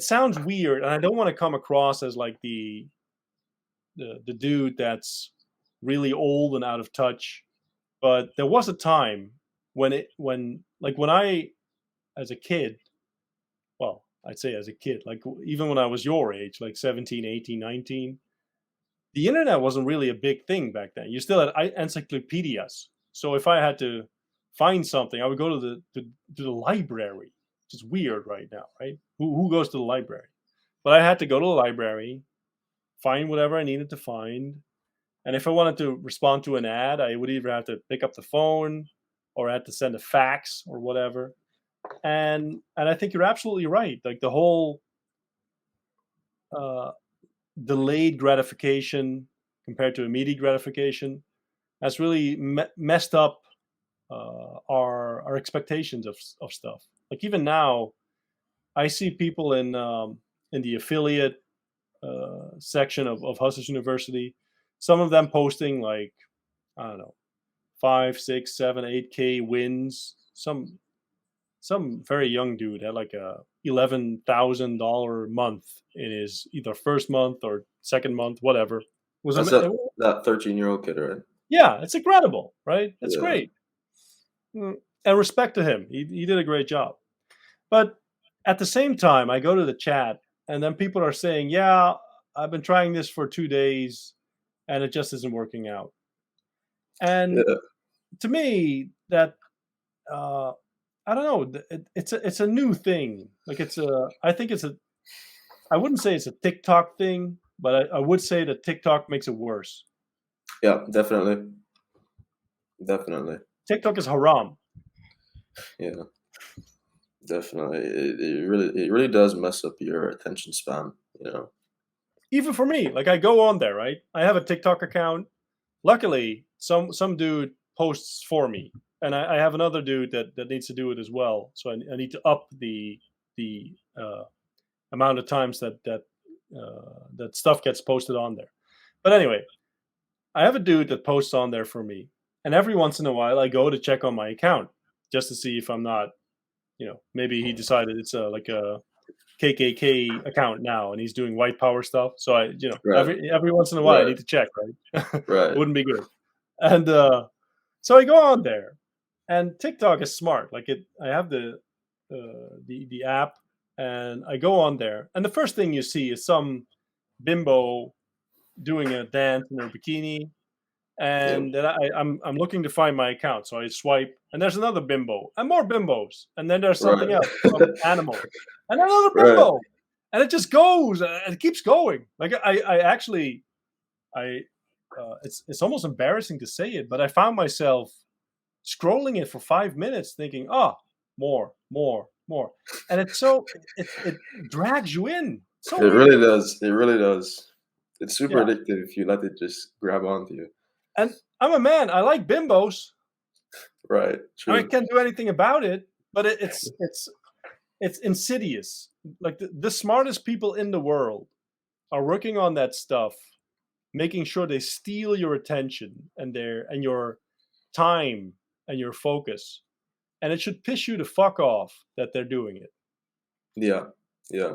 Speaker 2: sounds weird, and I don't want to come across as like the dude that's really old and out of touch. But there was a time when I, as a kid, well, I'd say as a kid, like even when I was your age, like 17, 18, 19, the internet wasn't really a big thing back then. You still had encyclopedias. So if I had to find something, I would go to the library, which is weird right now, right? Who goes to the library? But I had to go to the library, find whatever I needed to find. And if I wanted to respond to an ad, I would either have to pick up the phone or I had to send a fax or whatever. And I think you're absolutely right. Like the whole delayed gratification compared to immediate gratification has really messed up our expectations of stuff. Like even now, I see people in the affiliate section of Hustlers University. Some of them posting like, I don't know, 5, 6, 7, 8K wins. Some very young dude had like a $11,000 month in his either first month or second month, whatever.
Speaker 1: That's that 13-year-old kid, right?
Speaker 2: Yeah, it's incredible, right? It's
Speaker 1: Yeah.
Speaker 2: great. And respect to him. He did a great job. But at the same time, I go to the chat and then people are saying, yeah, I've been trying this for 2 days and it just isn't working out. And
Speaker 1: Yeah.
Speaker 2: to me, that I don't know. It's a new thing. Like I think I wouldn't say it's a TikTok thing, but I would say that TikTok makes it worse.
Speaker 1: Yeah, definitely. Definitely.
Speaker 2: TikTok is haram.
Speaker 1: Yeah. Definitely. It really does mess up your attention span,
Speaker 2: Even for me, like I go on there, right? I have a TikTok account. Luckily, some dude posts for me, and I have another dude that needs to do it as well. So I need to up the amount of times that stuff gets posted on there. But anyway, I have a dude that posts on there for me, and every once in a while I go to check on my account just to see if I'm not, maybe he decided it's like a KKK account now, and he's doing white power stuff. So
Speaker 1: Right.
Speaker 2: every once in a while I
Speaker 1: Right.
Speaker 2: need to check, right?
Speaker 1: Right.
Speaker 2: It wouldn't be good. And so I go on there, and TikTok is smart. Like I have the app, and I go on there, and the first thing you see is some bimbo doing a dance in her bikini,
Speaker 1: Yeah.
Speaker 2: and then I'm looking to find my account. So I swipe, and there's another bimbo, and more bimbos, and then there's something
Speaker 1: Right.
Speaker 2: else, some animal, and another
Speaker 1: Right.
Speaker 2: bimbo, and it just goes, and it keeps going. Like I actually, it's almost embarrassing to say it, but I found myself scrolling it for 5 minutes, thinking, oh, more, more, more, and it's so it drags you in. So
Speaker 1: It
Speaker 2: weird.
Speaker 1: really does. It really does. It's super
Speaker 2: Yeah,
Speaker 1: addictive if you let it just grab onto you.
Speaker 2: and I'm a man. I like bimbos.
Speaker 1: Right.
Speaker 2: I
Speaker 1: True.
Speaker 2: can't do anything about it, but it's insidious. Like the smartest people in the world are working on that stuff, making sure they steal your attention and your time and your focus. And it should piss you the fuck off that they're doing it.
Speaker 1: Yeah. Yeah.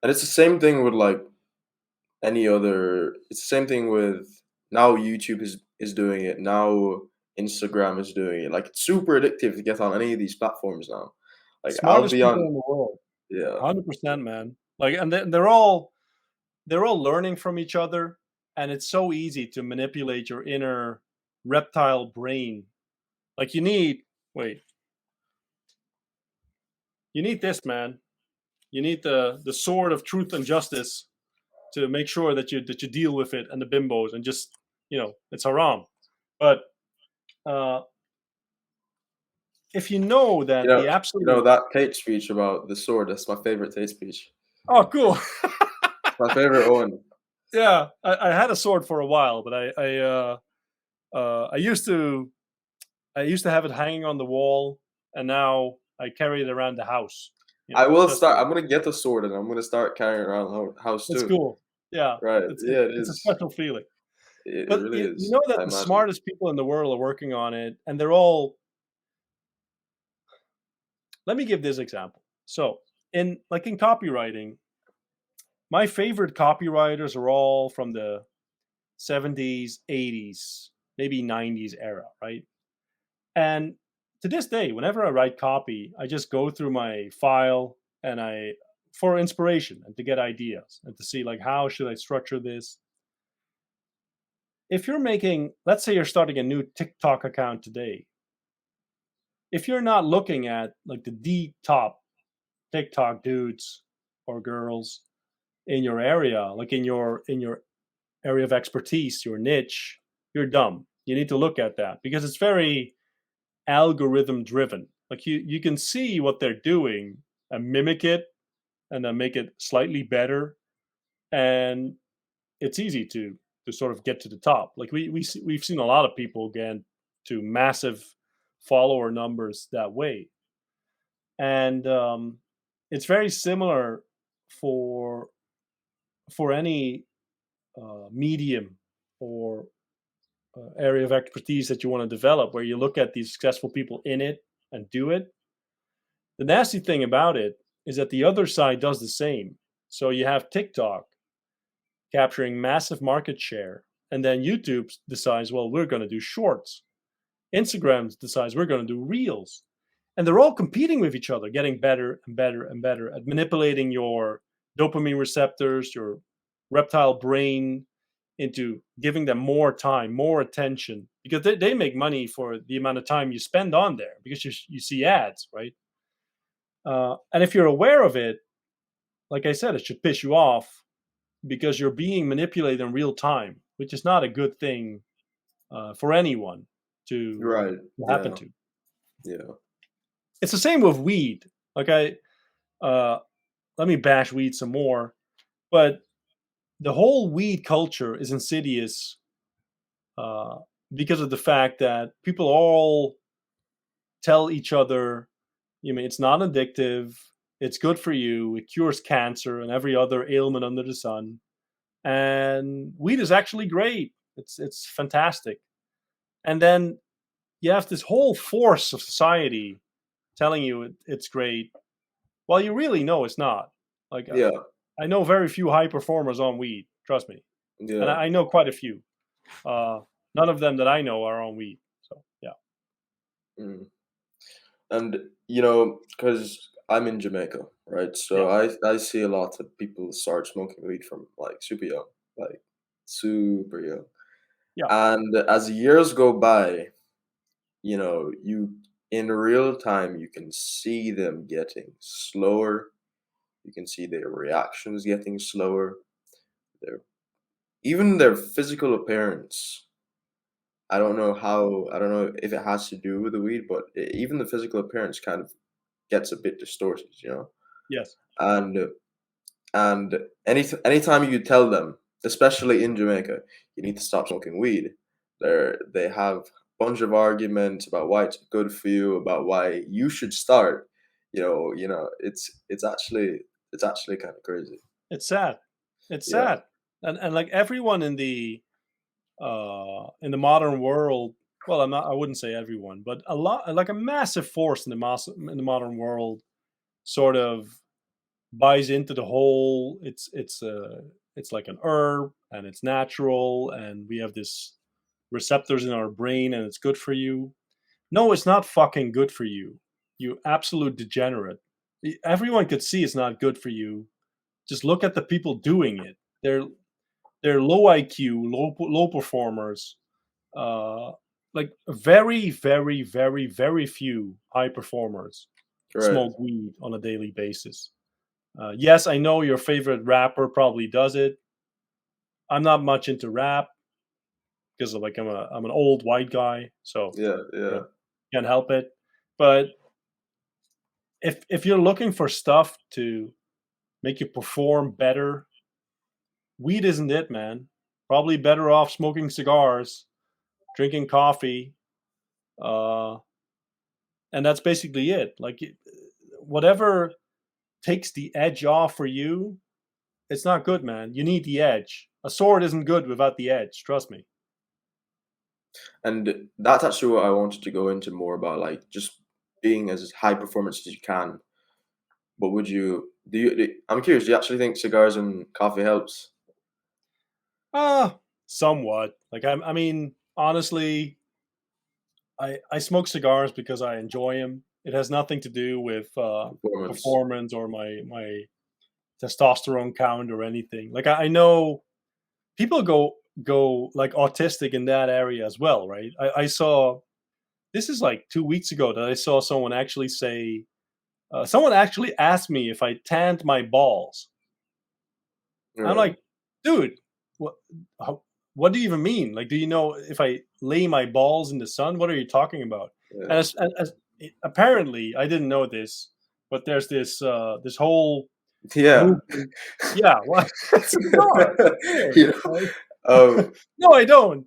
Speaker 1: And it's the same thing with like any other. It's the same thing with now YouTube is doing it. Now Instagram is doing it. Like it's super addictive to get on any of these platforms now. Like I'll
Speaker 2: Smartest
Speaker 1: be
Speaker 2: people
Speaker 1: on.
Speaker 2: in the world,
Speaker 1: Yeah.
Speaker 2: 100%, man. Like, and they're all learning from each other, and it's so easy to manipulate your inner reptile brain. Like wait, you need this, man. You need the sword of truth and justice to make sure that you deal with it and the bimbos and just it's haram. But uh, if you know
Speaker 1: You
Speaker 2: that
Speaker 1: know.
Speaker 2: the
Speaker 1: You know
Speaker 2: absolute
Speaker 1: that Tate speech about the sword. That's my favorite Tate speech.
Speaker 2: oh cool
Speaker 1: My favorite one.
Speaker 2: yeah I had a sword for a while, but I used to have it hanging on the wall, and now I carry it around the house.
Speaker 1: I will
Speaker 2: Just
Speaker 1: start. I'm gonna get the sword and I'm gonna start carrying it around the house
Speaker 2: it's
Speaker 1: too.
Speaker 2: cool. Yeah,
Speaker 1: Right. Yeah, it
Speaker 2: it's a
Speaker 1: is.
Speaker 2: special feeling.
Speaker 1: It
Speaker 2: But
Speaker 1: really
Speaker 2: you
Speaker 1: is.
Speaker 2: know
Speaker 1: I
Speaker 2: that the
Speaker 1: imagine.
Speaker 2: smartest people in the world are working on it, and they're all. Let me give this example. So in copywriting, my favorite copywriters are all from the 70s, 80s, maybe 90s era, right? And to this day, whenever I write copy, I just go through my file and I for inspiration and to get ideas and to see like how should I structure this. If you're making, let's say you're starting a new TikTok account today, if you're not looking at like the top TikTok dudes or girls in your area, like in your area of expertise, your niche, you're dumb. You need to look at that because it's very algorithm driven. Like you can see what they're doing and mimic it and then make it slightly better, and it's easy to sort of get to the top. Like we've seen a lot of people get to massive follower numbers that way, and it's very similar for any medium or area of expertise that you want to develop, where you look at these successful people in it and do it. The nasty thing about it is that the other side does the same. So you have TikTok capturing massive market share, and then YouTube decides, well, we're going to do shorts. Instagram decides we're going to do reels. And they're all competing with each other, getting better and better and better at manipulating your dopamine receptors, your reptile brain, into giving them more time, more attention, because they make money for the amount of time you spend on there because you see ads, right? And if you're aware of it, like I said, it should piss you off because you're being manipulated in real time, which is not a good thing for anyone to
Speaker 1: Right.
Speaker 2: happen
Speaker 1: Yeah.
Speaker 2: to.
Speaker 1: Yeah.
Speaker 2: It's the same with weed. Like uh, let me bash weed some more, but the whole weed culture is insidious uh, because of the fact that people all tell each other, you mean it's not addictive, it's good for you, it cures cancer and every other ailment under the sun, and weed is actually great. It's fantastic, and then you have this whole force of society telling you it's great, while you really know it's not. Like
Speaker 1: Yeah.
Speaker 2: I know very few high performers on weed. Trust me, and
Speaker 1: Yeah.
Speaker 2: I know quite a few. Uh, None of them that I know are on weed. So yeah,
Speaker 1: Mm. And because I'm in Jamaica, right?
Speaker 2: yeah,
Speaker 1: So I see a lot of people start smoking weed from like super young. like super young.
Speaker 2: Yeah.
Speaker 1: And as years go by, you in real time you can see them getting slower. You can see their reactions getting slower. Their even their physical appearance. I don't know if it has to do with the weed, but even the physical appearance kind of gets a bit distorted.
Speaker 2: Yes.
Speaker 1: And anytime you tell them, especially in Jamaica, you need to stop smoking weed, they have a bunch of arguments about why it's good for you, about why you should start. It's actually kind of crazy.
Speaker 2: It's sad. It's
Speaker 1: Yeah,
Speaker 2: sad. And like everyone in the modern world, well, I wouldn't say everyone, but a lot, like a massive force in the modern world sort of buys into the whole it's like an herb and it's natural and we have this receptors in our brain and it's good for you. No, it's not fucking good for you. You absolute degenerate. Everyone could see it's not good for you. Just look at the people doing it. They're low IQ, low performers. Uh, like very, very, very, very few high performers
Speaker 1: right.
Speaker 2: smoke weed on a daily basis. Yes, I know your favorite rapper probably does it. I'm not much into rap because like I'm an old white guy, so
Speaker 1: Yeah,
Speaker 2: you
Speaker 1: yeah.
Speaker 2: know, can't help it. But if you're looking for stuff to make you perform better, weed isn't it, man. Probably better off smoking cigars, drinking coffee, uh, and that's basically it. Like whatever takes the edge off for you, it's not good, man. You need the edge. A sword isn't good without the edge. Trust me.
Speaker 1: And that's actually what I wanted to go into more about, like just being as high performance as you can. But would you? I'm curious. Do you actually think cigars and coffee helps?
Speaker 2: Somewhat. Like I mean, honestly, I smoke cigars because I enjoy them. It has nothing to do with
Speaker 1: Performance.
Speaker 2: performance or my testosterone count or anything. Like I know people go like autistic in that area as well, right? I saw this is like 2 weeks ago that I saw someone actually say someone actually asked me if I tanned my balls. I'm
Speaker 1: Right.
Speaker 2: like, dude, what? How, what do you even mean? Like, do you know if I lay my balls in the sun? What are you talking about?
Speaker 1: Yeah.
Speaker 2: Apparently, I didn't know this, but there's this whole
Speaker 1: Yeah.
Speaker 2: movement. Yeah, well, it's bizarre. Weird,
Speaker 1: you know.
Speaker 2: right?
Speaker 1: Oh.
Speaker 2: No, I don't.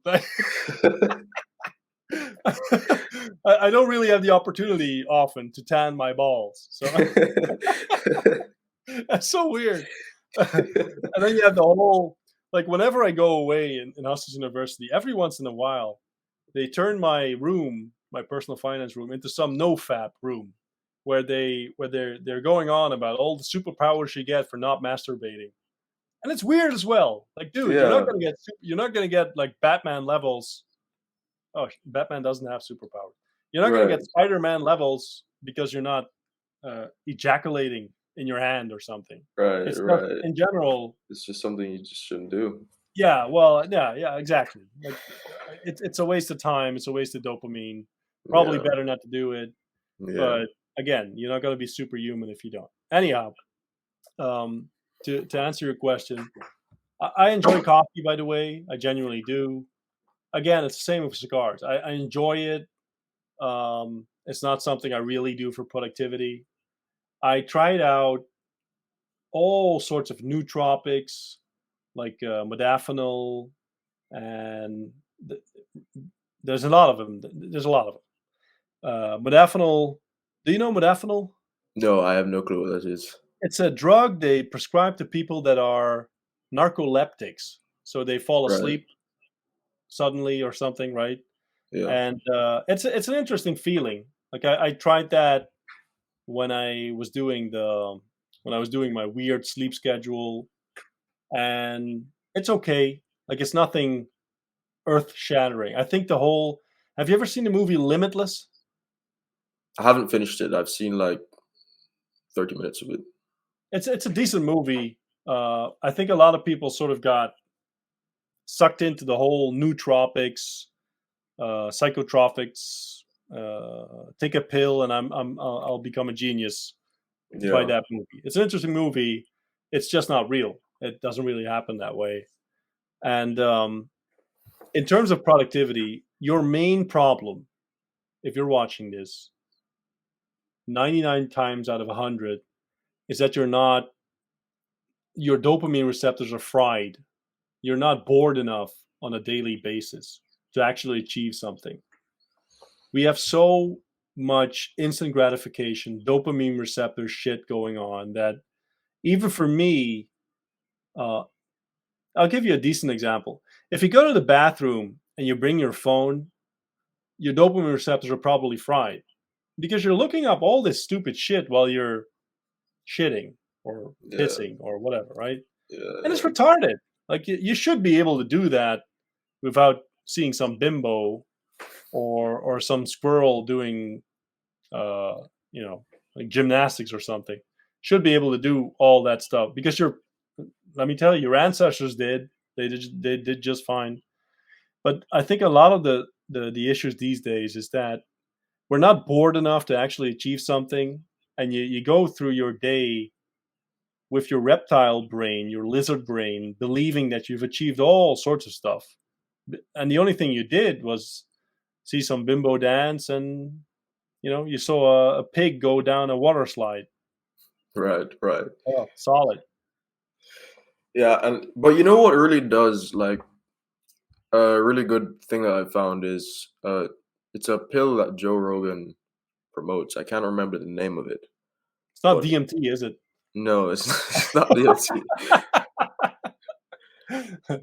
Speaker 2: I don't really have the opportunity often to tan my balls, so that's so weird. And then you have the whole like whenever I go away in Hustlers University, every once in a while, they turn my room, my personal finance room, into some no fap room where they're going on about all the superpowers you get for not masturbating. And it's weird as well. Like, dude,
Speaker 1: Yeah.
Speaker 2: you're not gonna get like Batman levels. Oh, Batman doesn't have superpowers. You're not gonna
Speaker 1: Right.
Speaker 2: get Spider-Man levels because you're not ejaculating in your hand or something.
Speaker 1: Right.
Speaker 2: It's just
Speaker 1: Right.
Speaker 2: in general.
Speaker 1: It's just something you just shouldn't do.
Speaker 2: Yeah, well, yeah, exactly. Like, it's a waste of time. It's a waste of dopamine. Probably
Speaker 1: Yeah.
Speaker 2: better not to do it.
Speaker 1: Yeah.
Speaker 2: But again, you're not gonna be superhuman if you don't. Anyhow, um, to answer your question, I enjoy coffee. By the way, I genuinely do. Again, it's the same with cigars. I enjoy it. It's not something I really do for productivity. I tried out all sorts of nootropics like modafinil, and th- there's a lot of them. There's a lot of them. Modafinil. Do you know modafinil?
Speaker 1: No, I have no clue what that is.
Speaker 2: It's a drug they prescribe to people that are narcoleptics, so they fall
Speaker 1: Right.
Speaker 2: asleep suddenly or something, right?
Speaker 1: Yeah.
Speaker 2: And it's an interesting feeling. Like I tried that when I was doing my weird sleep schedule, and it's okay. Like it's nothing earth shattering. I think the whole. Have you ever seen the movie Limitless?
Speaker 1: I haven't finished it. I've seen like 30 minutes of it.
Speaker 2: It's a decent movie. I think a lot of people sort of got sucked into the whole nootropics, psychotropics. Take a pill and I'll become a genius by
Speaker 1: Yeah.
Speaker 2: that movie. It's an interesting movie. It's just not real. It doesn't really happen that way. And in terms of productivity, your main problem, if you're watching this, 99 times out of 100, is that your dopamine receptors are fried. You're not bored enough on a daily basis to actually achieve something. We have so much instant gratification, dopamine receptor shit going on that even for me, I'll give you a decent example. If you go to the bathroom and you bring your phone, your dopamine receptors are probably fried because you're looking up all this stupid shit while you're shitting or
Speaker 1: Yeah.
Speaker 2: pissing or whatever, right?
Speaker 1: Yeah.
Speaker 2: And it's retarded. Like you should be able to do that without seeing some bimbo or some squirrel doing, like gymnastics or something. Should be able to do all that stuff because let me tell you, your ancestors did. They did just fine. But I think a lot of the issues these days is that we're not bored enough to actually achieve something, and you go through your day with your reptile brain, your lizard brain, believing that you've achieved all sorts of stuff, and the only thing you did was see some bimbo dance, and you saw a pig go down a water slide.
Speaker 1: Right. Right.
Speaker 2: Oh, solid.
Speaker 1: Yeah, but you know what really does, like, a really good thing that I found is it's a pill that Joe Rogan promotes. I can't remember the name of it,
Speaker 2: It's not
Speaker 1: but
Speaker 2: DMT, is it?
Speaker 1: no, it's it's not DLT.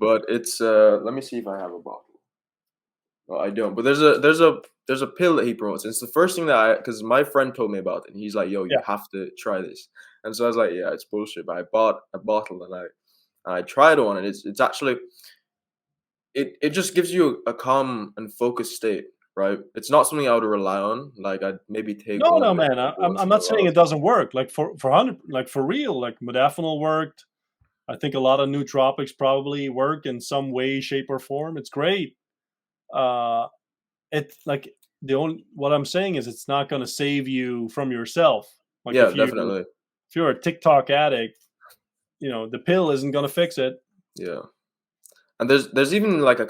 Speaker 1: But it's let me see if I have a bottle. No, I don't. But there's a pill that he promotes. It's the first thing that because my friend told me about it, and he's like, "Yo, you
Speaker 2: Yeah.
Speaker 1: have to try this." And so I was like, "Yeah, it's bullshit." But I bought a bottle and I tried one, and it's actually it just gives you a calm and focused state, right? It's not something I would rely on. Like I'd maybe take
Speaker 2: No,
Speaker 1: one
Speaker 2: no,
Speaker 1: of it
Speaker 2: man.
Speaker 1: every once
Speaker 2: I'm
Speaker 1: in a
Speaker 2: not saying
Speaker 1: while.
Speaker 2: it doesn't work. Like for 100, like for real, like modafinil worked. I think a lot of nootropics probably work in some way, shape, or form. It's great. Uh, it's like the only what I'm saying is it's not going to save you from yourself. Like
Speaker 1: Yeah,
Speaker 2: if
Speaker 1: definitely.
Speaker 2: you're a TikTok addict, the pill isn't going to fix it.
Speaker 1: Yeah. And there's even like a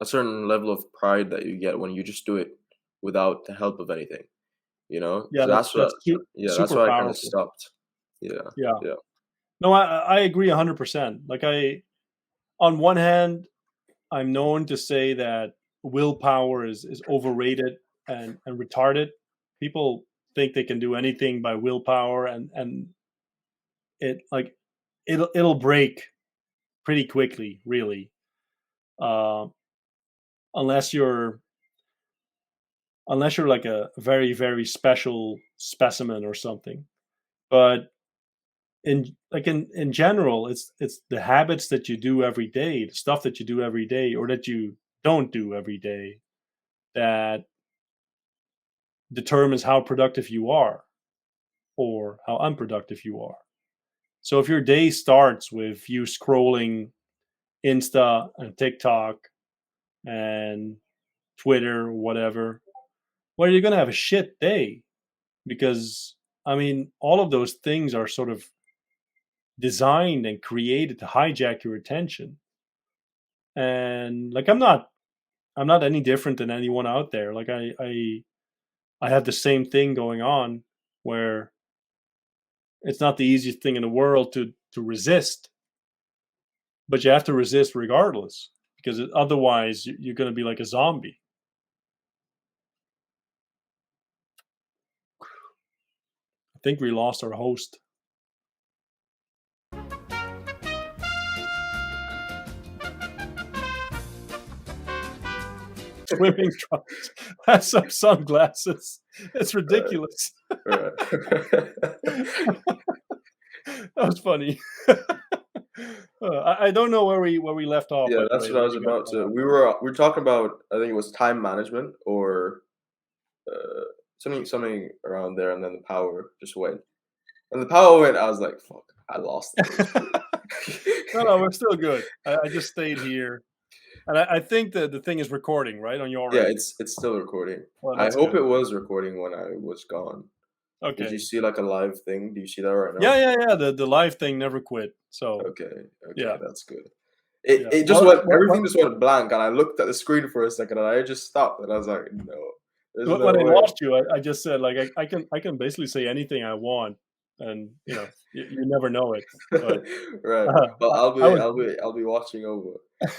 Speaker 1: certain level of pride that you get when you just do it without the help of anything, you know?
Speaker 2: Yeah,
Speaker 1: So that's what that's
Speaker 2: super
Speaker 1: why I kind of
Speaker 2: powerful.
Speaker 1: stopped. Yeah.
Speaker 2: Yeah.
Speaker 1: Yeah.
Speaker 2: No, I agree 100%. Like on one hand, I'm known to say that willpower is overrated and retarded. People think they can do anything by willpower, and it like it'll break pretty quickly, really, uh, unless you're like a very very special specimen or something. But in general, it's the habits that you do every day, the stuff that you do every day, or that you don't do every day, that determines how productive you are or how unproductive you are. So if your day starts with you scrolling Insta and TikTok and Twitter or whatever, well, you're going to have a shit day because, I mean, all of those things are sort of designed and created to hijack your attention. And like, I'm not any different than anyone out there. Like I have the same thing going on where it's not the easiest thing in the world to resist, but you have to resist regardless because otherwise you're going to be like a zombie. I think we lost our host. Swimming trunks, has some sunglasses. It's ridiculous.
Speaker 1: Right.
Speaker 2: That was funny. I don't know where we left off.
Speaker 1: Yeah,
Speaker 2: By the
Speaker 1: that's
Speaker 2: way,
Speaker 1: what I
Speaker 2: like
Speaker 1: was about to. We were talking about, I think it was time management or something around there, and then the power just went. When the power went, I was like, "Fuck, I lost it."
Speaker 2: No, we're still good. I just stayed here. And I think that the thing is recording, right, on your
Speaker 1: Yeah,
Speaker 2: end?
Speaker 1: it's still recording.
Speaker 2: Well,
Speaker 1: I
Speaker 2: that's
Speaker 1: hope
Speaker 2: good.
Speaker 1: it was recording when I was gone. Did you
Speaker 2: Okay.
Speaker 1: see like a live thing? Do you see that right
Speaker 2: Yeah,
Speaker 1: now?
Speaker 2: yeah, yeah. The live thing never quit. So
Speaker 1: Okay, okay,
Speaker 2: yeah,
Speaker 1: that's good. It
Speaker 2: yeah.
Speaker 1: it just
Speaker 2: Well,
Speaker 1: went everything just went blank, and I looked at the screen for a second, and I just stopped, and I was like, "No, there's no
Speaker 2: when I
Speaker 1: way."
Speaker 2: lost you, I just said like I can basically say anything I want, and you never know it. But
Speaker 1: Right.
Speaker 2: uh,
Speaker 1: Well,
Speaker 2: I,
Speaker 1: I'll
Speaker 2: I
Speaker 1: be
Speaker 2: was
Speaker 1: I'll be I'll be watching over.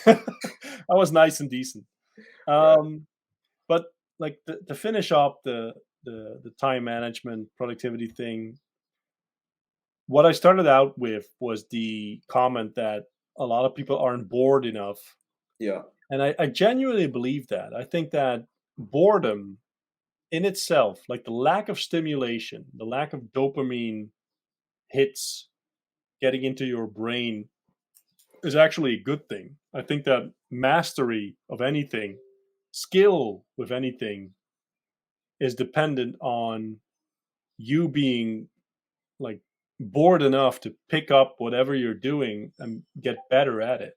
Speaker 2: I was nice and decent.
Speaker 1: Right.
Speaker 2: Um, but like to finish up the time management productivity thing, what I started out with was the comment that a lot of people aren't bored enough.
Speaker 1: Yeah.
Speaker 2: And I genuinely believe that. I think that boredom in itself, like the lack of stimulation, the lack of dopamine hits getting into your brain, is actually a good thing. I think that mastery of anything, skill with anything, is dependent on you being like bored enough to pick up whatever you're doing and get better at it.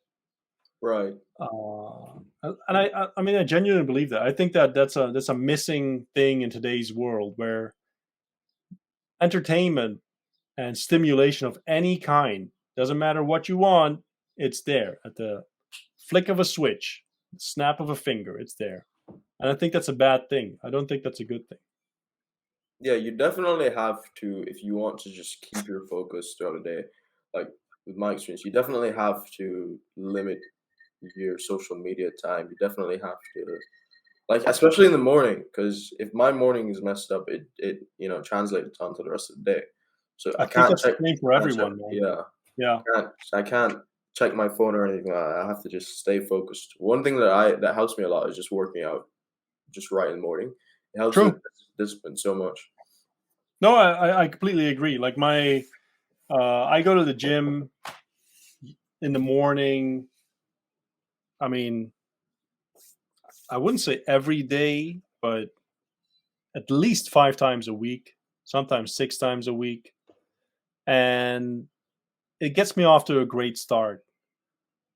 Speaker 1: Right.
Speaker 2: And I mean, I genuinely believe that. I think that that's a missing thing in today's world, where entertainment and stimulation of any kind, doesn't matter what you want, it's there at the flick of a switch, snap of a finger, it's there. And I think that's a bad thing. I don't think that's a good thing.
Speaker 1: Yeah, you definitely have to, if you want to just keep your focus throughout the day, like with my experience, you definitely have to limit your social media time. You definitely have to, like, especially in the morning, because if my morning is messed up, it translates onto the rest of the day. So
Speaker 2: I think that's the same for everyone, man.
Speaker 1: yeah,
Speaker 2: Yeah.
Speaker 1: I can't check my phone or anything. I have to just stay focused. One thing that helps me a lot is just working out, just right in the morning. It helps with
Speaker 2: True.
Speaker 1: discipline so much.
Speaker 2: No, I completely agree. Like I go to the gym in the morning. I mean, I wouldn't say every day, but at least 5 times a week, sometimes 6 times a week. And it gets me off to a great start.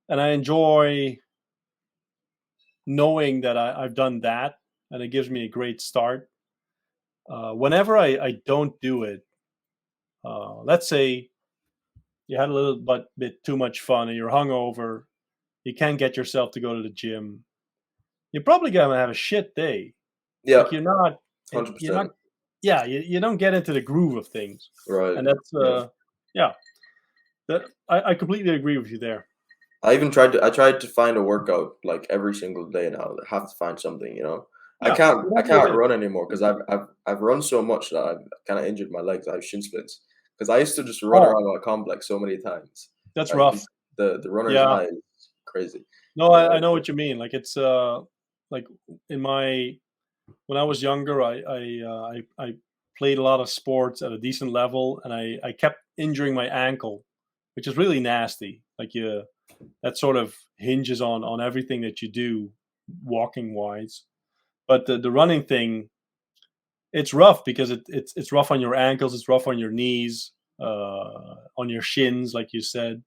Speaker 2: And I enjoy knowing that I've done that, and it gives me a great start. Whenever I don't do it, let's say you had a little bit too much fun and you're hungover, you can't get yourself to go to the gym, you're probably gonna have a shit day.
Speaker 1: Yeah,
Speaker 2: Like you're not
Speaker 1: 100%.
Speaker 2: yeah, you don't get into the groove of things.
Speaker 1: Right.
Speaker 2: And that's
Speaker 1: Yeah.
Speaker 2: yeah, that I completely agree with you there.
Speaker 1: I tried to find a workout like every single day now. I have to find something. I
Speaker 2: Yeah,
Speaker 1: can't I
Speaker 2: whatever it
Speaker 1: can't
Speaker 2: is.
Speaker 1: run anymore because I've run so much that I've kind of injured my legs. I have shin splints because I used to just run
Speaker 2: Oh,
Speaker 1: around my complex so many times.
Speaker 2: that's
Speaker 1: Right,
Speaker 2: rough.
Speaker 1: the runner's
Speaker 2: Yeah.
Speaker 1: high is crazy.
Speaker 2: No,
Speaker 1: You
Speaker 2: I
Speaker 1: know,
Speaker 2: know what you mean. Like it's like in my when I was younger, I played a lot of sports at a decent level, and I kept injuring my ankle, which is really nasty. Like that sort of hinges on everything that you do, walking wise. But the running thing, it's rough because it's rough on your ankles, it's rough on your knees, on your shins, like you said.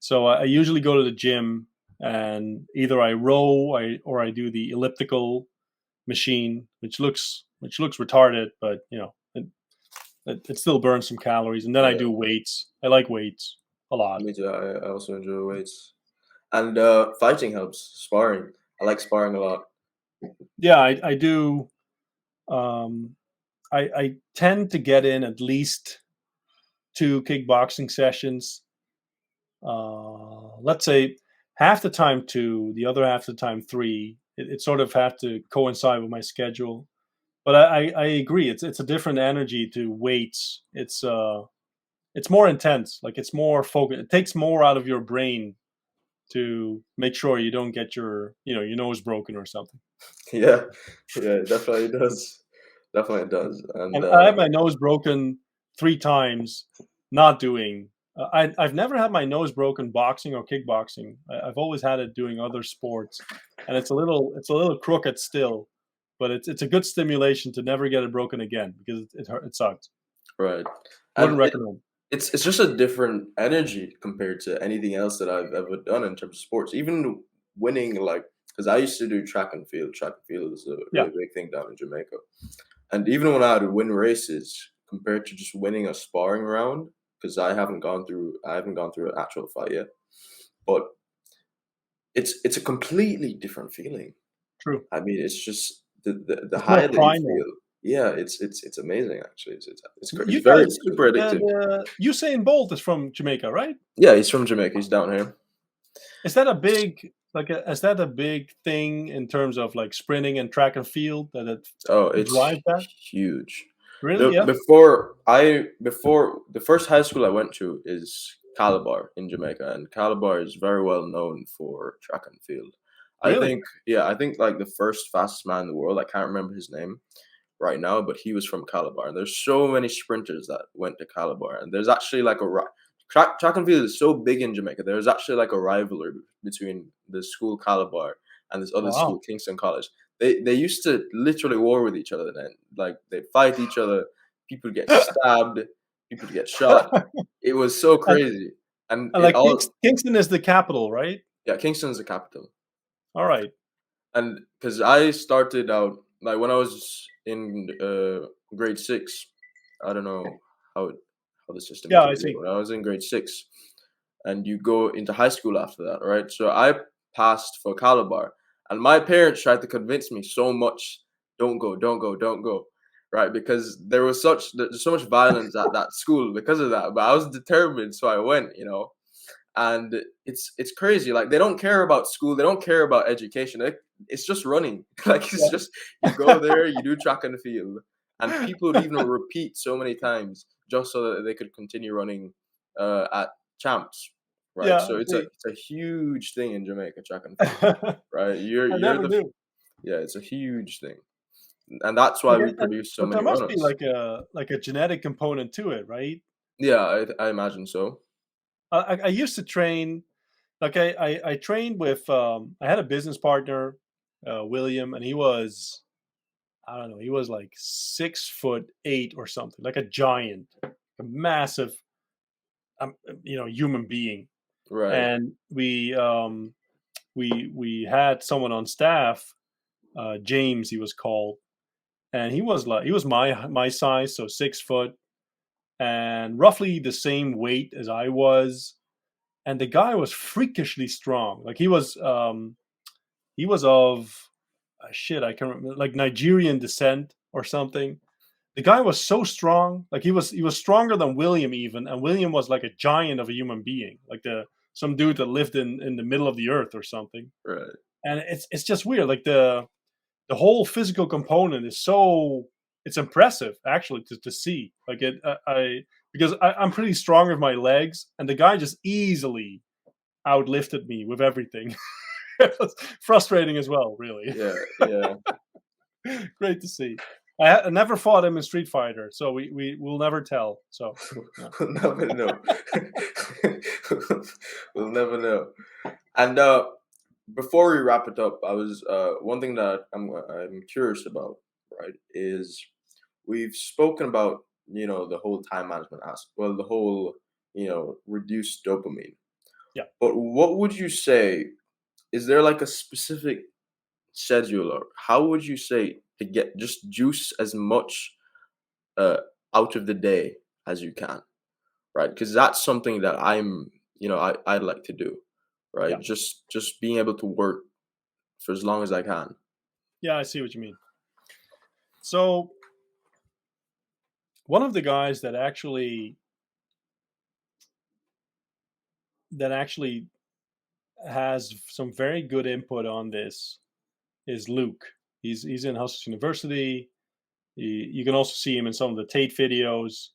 Speaker 2: So I usually go to the gym, and either I row, or I do the elliptical machine, which looks retarded, but it still burns some calories. And then I
Speaker 1: yeah,
Speaker 2: do weights. I like weights a lot.
Speaker 1: me too. I also enjoy weights and fighting helps. Sparring. I like sparring a lot.
Speaker 2: Yeah, I do. Um, I tend to get in at least 2 kickboxing sessions. Let's say half the time two, the other half the time three. It sort of have to coincide with my schedule. But I agree. It's a different energy to weights. It's more intense. Like it's more focused. It takes more out of your brain to make sure you don't get your nose broken or something.
Speaker 1: Yeah, yeah, it definitely does. Definitely does. And
Speaker 2: And I had my nose broken 3 times not doing. I've never had my nose broken boxing or kickboxing. I've always had it doing other sports, and it's a little crooked still, but it's a good stimulation to never get it broken again because it sucked.
Speaker 1: right.
Speaker 2: Wouldn't
Speaker 1: And
Speaker 2: recommend.
Speaker 1: it's just a different energy compared to anything else that I've ever done in terms of sports. Even winning, like, because I used to do track and field. Track and field is a
Speaker 2: Yeah.
Speaker 1: really big thing down in Jamaica. And even when I had to win races compared to just winning a sparring round, because I haven't gone through an actual fight yet, but it's a completely different feeling.
Speaker 2: True.
Speaker 1: I mean, it's just the
Speaker 2: It's more
Speaker 1: high that you
Speaker 2: primal.
Speaker 1: feel. Yeah, it's amazing actually. It's
Speaker 2: You
Speaker 1: very
Speaker 2: guys,
Speaker 1: super addictive.
Speaker 2: Usain Bolt is from Jamaica, right?
Speaker 1: Yeah, he's from Jamaica. He's down here.
Speaker 2: Is that a big is that a big thing in terms of like sprinting and track and field that it
Speaker 1: Oh, it's
Speaker 2: drives that?
Speaker 1: huge.
Speaker 2: Really? Yeah.
Speaker 1: Before the first high school I went to is Calabar in Jamaica, and Calabar is very well known for track and field.
Speaker 2: Really?
Speaker 1: I think like the first fastest man in the world, I can't remember his name right now, but he was from Calabar. And there's so many sprinters that went to Calabar, and there's actually like track and field is so big in Jamaica. There's actually like a rivalry between the school Calabar and this other
Speaker 2: Wow.
Speaker 1: school, Kingston College. They used to literally war with each other then. Like they fight each other, people get stabbed, people get shot. It was so
Speaker 2: And,
Speaker 1: crazy. And
Speaker 2: and
Speaker 1: it
Speaker 2: like
Speaker 1: all
Speaker 2: Kingston is the capital, right?
Speaker 1: yeah, Kingston's the capital.
Speaker 2: All right.
Speaker 1: And because I started out like when I was in grade 6, I don't know how how the system
Speaker 2: Yeah,
Speaker 1: is
Speaker 2: I
Speaker 1: over here.
Speaker 2: see.
Speaker 1: When I was in grade 6, and you go into high school after that, right? So I passed for Calabar, and my parents tried to convince me so much, don't go, don't go, don't go, right? Because there's so much violence at that school because of that. But I was determined, so I went, and it's crazy. Like they don't care about school, they don't care about education. It's just running. Like it's just you go there, you do track and field, and people would even repeat so many times just so that they could continue running at champs, right?
Speaker 2: Yeah,
Speaker 1: So
Speaker 2: I see.
Speaker 1: it's a huge thing in Jamaica, track and field, right?
Speaker 2: I
Speaker 1: You're
Speaker 2: never
Speaker 1: the
Speaker 2: knew.
Speaker 1: yeah, it's a huge thing, and that's why
Speaker 2: Like,
Speaker 1: we produce so
Speaker 2: but there
Speaker 1: many
Speaker 2: must be
Speaker 1: runners.
Speaker 2: like a genetic component to it, right?
Speaker 1: Yeah, I imagine so.
Speaker 2: I used to train. Like I trained with I had a business partner, William, and he was, I don't know, he was like 6'8" or something, like a giant, a massive human being.
Speaker 1: Right,
Speaker 2: And we had someone on staff, James he was called, and he was my size, so 6 foot and roughly the same weight as I was. And the guy was freakishly strong. Like he was of shit, I can't remember, like Nigerian descent or something. The guy was so strong, like he was stronger than William even, and William was like a giant of a human being, like the some dude that lived in the middle of the earth or something.
Speaker 1: right.
Speaker 2: And it's just weird, like the whole physical component is so, it's impressive actually to see. Like I because I'm pretty strong with my legs, and the guy just easily outlifted me with everything. It was frustrating as well, really.
Speaker 1: Yeah, yeah.
Speaker 2: Great to see. I never fought him in Street Fighter, so we will never tell. So yeah.
Speaker 1: We'll never know. We'll never know. And before we wrap it up, I was one thing that I'm curious about, right? Is we've spoken about the whole time management aspect, well, the whole reduced dopamine.
Speaker 2: Yeah.
Speaker 1: But what would you say? Is there like a specific schedule, or how would you say to get just juice as much uh, out of the day as you can? Right? Because that's something that I'd like to do, right?
Speaker 2: Yeah.
Speaker 1: Just being able to work for as long as I can.
Speaker 2: Yeah, I see what you mean. So one of the guys that actually has some very good input on this is Luke. He's in Hustle University. You can also see him in some of the Tate videos.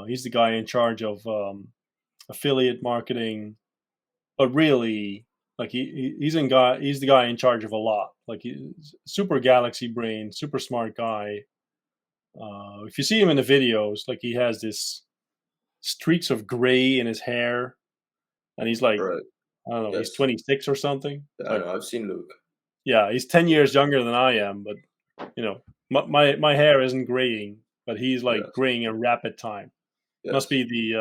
Speaker 2: He's the guy in charge of affiliate marketing, but really, like he's the guy in charge of a lot. Like he's super galaxy brain, super smart guy. If you see him in the videos, like he has this streaks of gray in his hair, and he's like,
Speaker 1: Right.
Speaker 2: I don't know, he's
Speaker 1: Yes.
Speaker 2: 26 or something.
Speaker 1: Yeah, I
Speaker 2: But
Speaker 1: know. I've seen Luke.
Speaker 2: yeah, he's 10 years younger than I am. But my hair isn't graying, but he's like
Speaker 1: Yes.
Speaker 2: graying in rapid time. Must
Speaker 1: Yes.
Speaker 2: be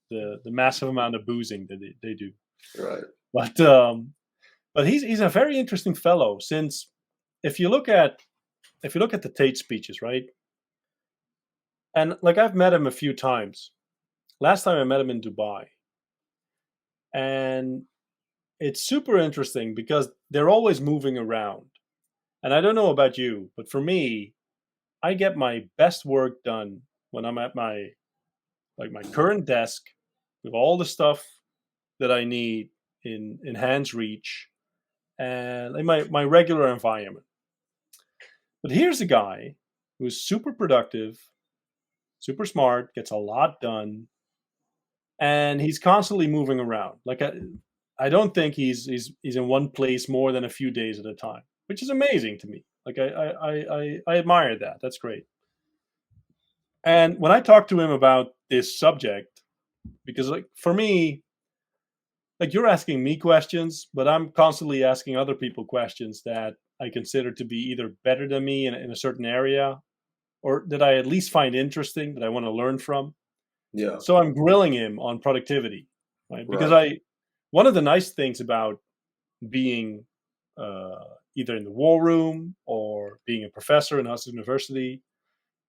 Speaker 2: the massive amount of boozing that they do.
Speaker 1: Right.
Speaker 2: But But he's a very interesting fellow. Since if you look at the Tate speeches, right? And like I've met him a few times. Last time I met him in Dubai, and it's super interesting because they're always moving around. And I don't know about you, but for me, I get my best work done when I'm at my current desk with all the stuff that I need in hand's reach and in my regular environment. But here's a guy who's super productive, super smart, gets a lot done, and he's constantly moving around. Like I don't think he's in one place more than a few days at a time, which is amazing to me. Like I admire that. That's great. And when I talk to him about this subject, because like for me, like you're asking me questions, but I'm constantly asking other people questions that I consider to be either better than me in a certain area, or that I at least find interesting, that I want to learn from.
Speaker 1: Yeah.
Speaker 2: So I'm grilling him on productivity, right? Because
Speaker 1: Right.
Speaker 2: one of the nice things about being either in the war room or being a professor in Hustle University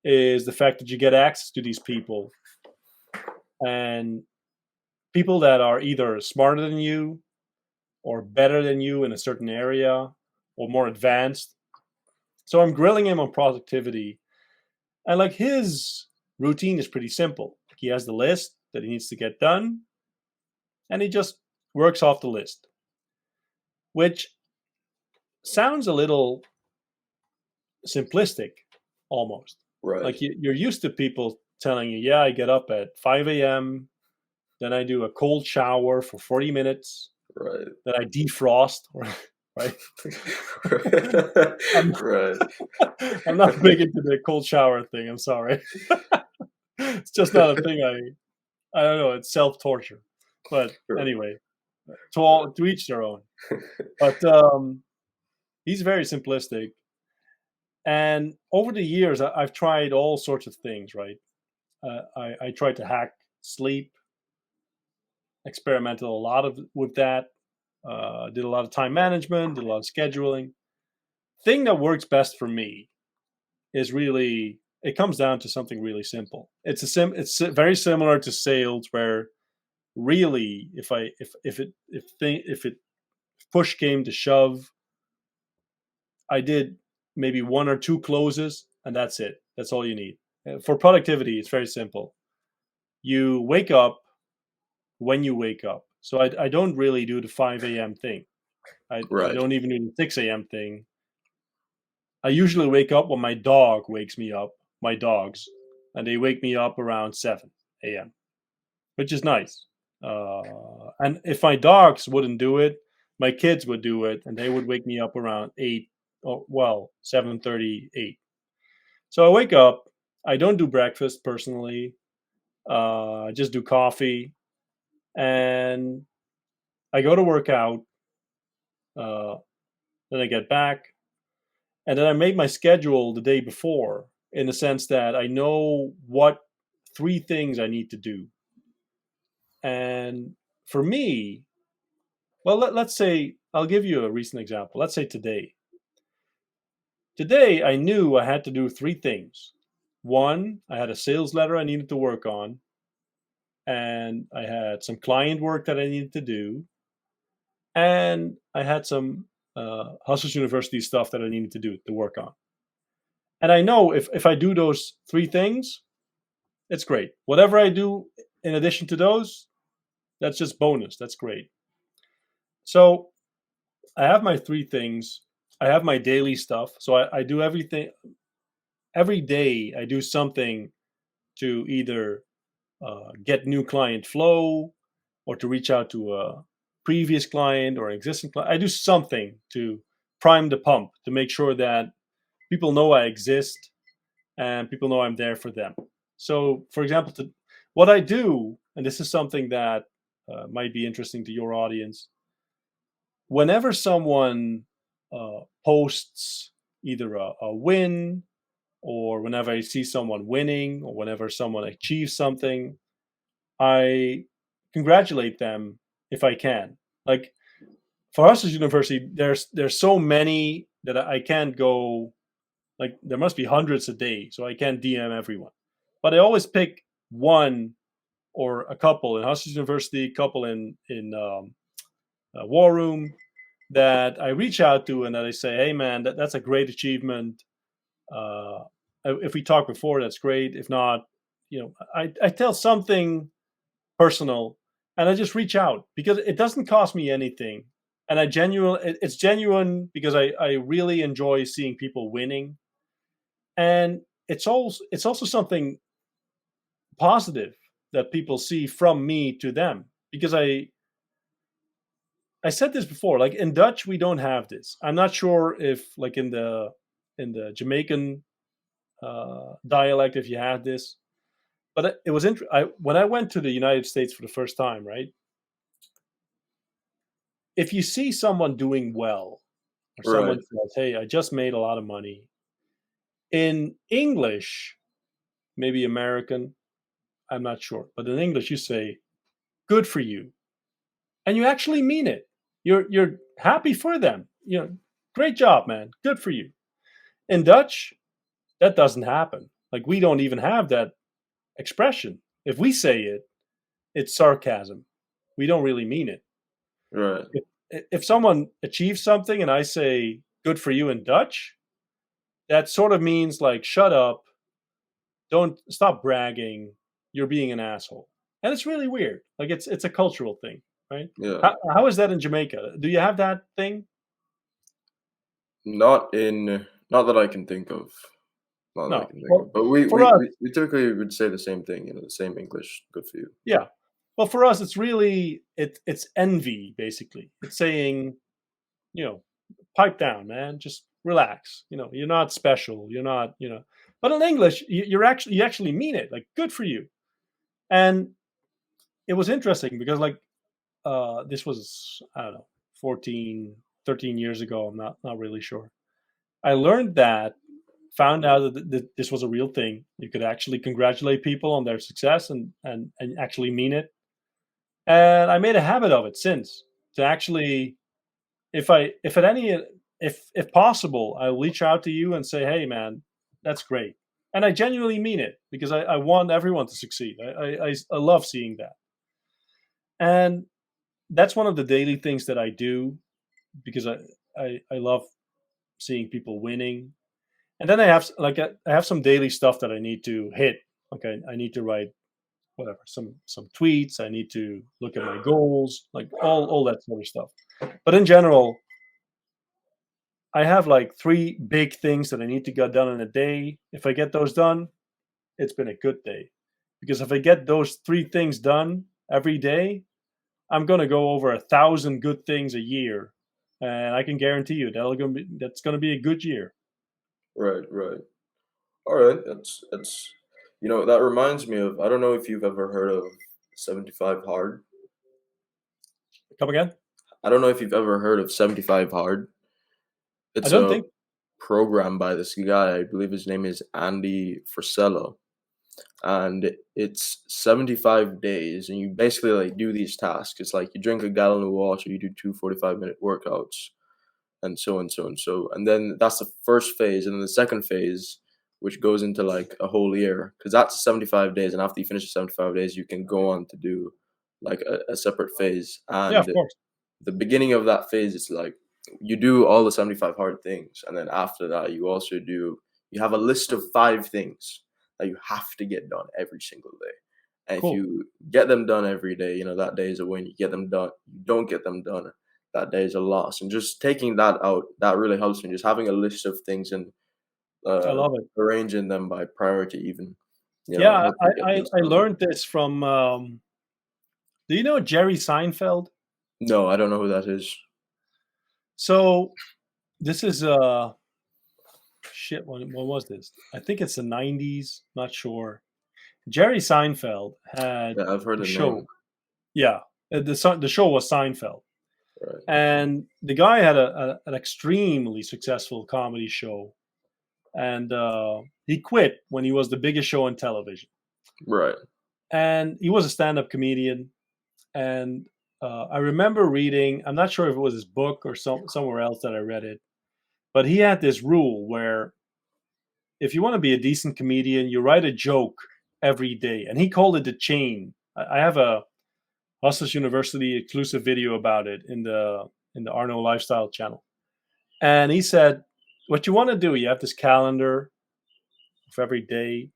Speaker 2: is the fact that you get access to these people, and people that are either smarter than you or better than you in a certain area or more advanced. So I'm grilling him on productivity, and like his routine is pretty simple. He has the list that he needs to get done, and he just works off the list, which sounds a little simplistic almost.
Speaker 1: Right.
Speaker 2: Like you're used to people telling you, yeah, I get up at 5 a.m., then I do a cold shower for 40 minutes,
Speaker 1: Right.
Speaker 2: then I defrost, right? I'm,
Speaker 1: Right.
Speaker 2: I'm not big into the cold shower thing. I'm sorry. It's just not a thing. I don't know. It's self torture. But
Speaker 1: Sure.
Speaker 2: anyway, to each their own. But he's very simplistic. And over the years, I've tried all sorts of things. Right. I tried to hack sleep. Experimented a lot with that. Did a lot of time management. Did a lot of scheduling. Thing that works best for me is really, it comes down to something really simple. It's very similar to sales, where really if push came to shove, I did maybe one or two closes, and that's it. That's all you need. For productivity, it's very simple. You wake up when you wake up. So I don't really do the 5 a.m. thing. I
Speaker 1: Right.
Speaker 2: don't even do the 6 a.m. thing. I usually wake up when my dog wakes me up, my dogs, and they wake me up around 7 a.m., which is nice. And if my dogs wouldn't do it, my kids would do it, and they would wake me up around 8, or well, 7:30, 8. So I wake up. I don't do breakfast personally. I just do coffee, and I go to work out. Uh, then I get back, and then I make my schedule the day before, in the sense that I know what 3 things I need to do. And for me, well, let's say, I'll give you a recent example. Let's say today. Today, I knew I had to do 3 things. One, I had a sales letter I needed to work on, and I had some client work that I needed to do, and I had some Hustlers University stuff that I needed to do to work on. And I know if I do those 3 things, it's great. Whatever I do in addition to those, that's just bonus. That's great. So I have my 3 things. I have my daily stuff. So I do everything. Every day I do something to either get new client flow, or to reach out to a previous client or an existing client. I do something to prime the pump, to make sure that people know I exist and people know I'm there for them. So, for example, what I do, and this is something that might be interesting to your audience, whenever someone posts either a win, or whenever I see someone winning, or whenever someone achieves something, I congratulate them if I can. Like, for us as university, there's so many that I can't go. Like there must be hundreds a day, so I can't DM everyone. But I always pick one or a couple in Hustlers University, a couple in War Room that I reach out to and that I say, hey man, that's a great achievement. Uh, if we talked before, that's great. If not, I tell something personal and I just reach out because it doesn't cost me anything. And it's genuine because I really enjoy seeing people winning. And it's also something positive that people see from me to them because I said this before, like in Dutch we don't have this. I'm not sure if like in the Jamaican dialect if you have this, but it was when I went to the United States for the first time, right? If you see someone doing well or someone
Speaker 1: Right.
Speaker 2: says, hey, I just made a lot of money, in English, maybe American, I'm not sure, but in English you say good for you, and you actually mean it. You're happy for them. Great job, man. Good for you. In Dutch, that doesn't happen. Like we don't even have that expression. If we say it, it's sarcasm. We don't really mean it.
Speaker 1: Right.
Speaker 2: If someone achieves something and I say good for you in Dutch, that sort of means like shut up, don't stop bragging, you're being an asshole. And it's really weird. Like it's a cultural thing, right?
Speaker 1: Yeah.
Speaker 2: How is that in Jamaica? Do you have that thing?
Speaker 1: Not that I can think of. Not that I
Speaker 2: No.
Speaker 1: can think
Speaker 2: Well,
Speaker 1: of. But we
Speaker 2: for
Speaker 1: we
Speaker 2: us,
Speaker 1: we, we typically would say the same thing, the same English, good for you.
Speaker 2: yeah. Well, for us, it's really it's envy basically. It's saying, you know, pipe down, man. Just relax. You're not special. You're not, But in English, you actually mean it. Like, good for you. And it was interesting because like this was I don't know 14, 13 years ago. I'm not really sure. I learned that, found out that this was a real thing. You could actually congratulate people on their success and actually mean it. And I made a habit of it since to actually, if possible, I'll reach out to you and say, hey man, that's great. And I genuinely mean it because I want everyone to succeed. I love seeing that. And that's one of the daily things that I do because I love seeing people winning. And then I have some daily stuff that I need to hit. Like I need to write whatever, some tweets. I need to look at my goals, like all that sort of stuff. But in general, I have like three big things that I need to get done in a day. If I get those done, it's been a good day. Because if I get those three things done every day, I'm gonna go over 1,000 good things a year, and I can guarantee you that's gonna be a good year.
Speaker 1: Right, right. All right. That's that reminds me of, I don't know if you've ever heard of 75 Hard.
Speaker 2: Come again?
Speaker 1: I don't know if you've ever heard of 75 Hard.
Speaker 2: I
Speaker 1: It's
Speaker 2: don't
Speaker 1: a
Speaker 2: think.
Speaker 1: program by this guy. I believe his name is Andy Frisella. And it's 75 days, and you basically like do these tasks. It's like you drink a gallon of water, you do two 45-minute workouts, and so and so and so. And then that's the first phase. And then the second phase, which goes into like a whole year, because that's 75 days. And after you finish the 75 days, you can go on to do like a separate phase.
Speaker 2: Yeah, of
Speaker 1: And
Speaker 2: course.
Speaker 1: the beginning of that phase, it's like you do all the 75 hard things. And then after that, you have a list of 5 things that you have to get done every single day. And if
Speaker 2: Cool.
Speaker 1: you get them done every day, that day is a win. You get them done. You don't get them done, that day is a loss. And just taking that out, that really helps me. Just having a list of things and
Speaker 2: I
Speaker 1: uh,
Speaker 2: love it.
Speaker 1: arranging them by priority, even, it
Speaker 2: Yeah,
Speaker 1: helps me get things
Speaker 2: I
Speaker 1: done.
Speaker 2: learned this from. Do you know Jerry Seinfeld?
Speaker 1: No, I don't know who that is.
Speaker 2: So this is shit. When was this? I think it's the '90s. Not sure. Jerry Seinfeld had
Speaker 1: Yeah, I've heard
Speaker 2: a
Speaker 1: the name.
Speaker 2: show. Yeah, the show was Seinfeld,
Speaker 1: Right.
Speaker 2: and the guy had an extremely successful comedy show, and he quit when he was the biggest show on television.
Speaker 1: Right.
Speaker 2: And he was a stand-up comedian, and I remember reading. I'm not sure if it was his book or somewhere else that I read it, but he had this rule where if you want to be a decent comedian, you write a joke every day, and he called it the chain. I have a Hustlers University exclusive video about it in the Arno Lifestyle channel, and he said, what you want to do, you have this calendar of every day,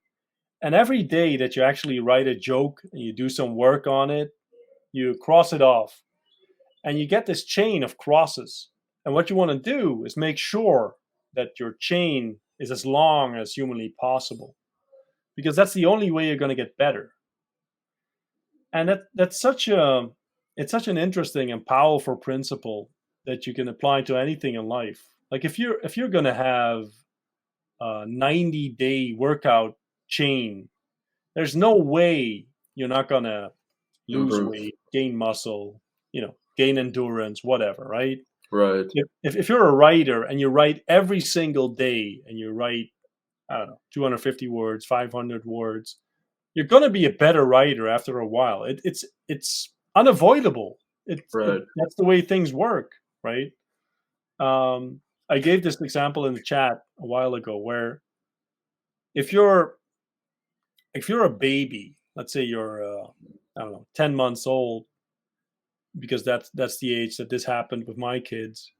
Speaker 2: and every day that you actually write a joke and you do some work on it, you cross it off, and you get this chain of crosses. And what you want to do is make sure that your chain is as long as humanly possible, because that's the only way you're going to get better. And that's such a it's such an interesting and powerful principle that you can apply to anything in life. Like if you're going to have a 90-day workout chain, there's no way you're not going to lose
Speaker 1: Improve.
Speaker 2: weight, gain muscle, gain endurance, whatever, right?
Speaker 1: Right.
Speaker 2: If you're a writer and you write every single day and you write, I don't know, 250 words, 500 words, you're going to be a better writer after a while. It's unavoidable.
Speaker 1: Right.
Speaker 2: That's the way things work, right? I gave this example in the chat a while ago where if you're a baby, let's say you're I don't know, 10 months old, because that's the age that this happened with my kids.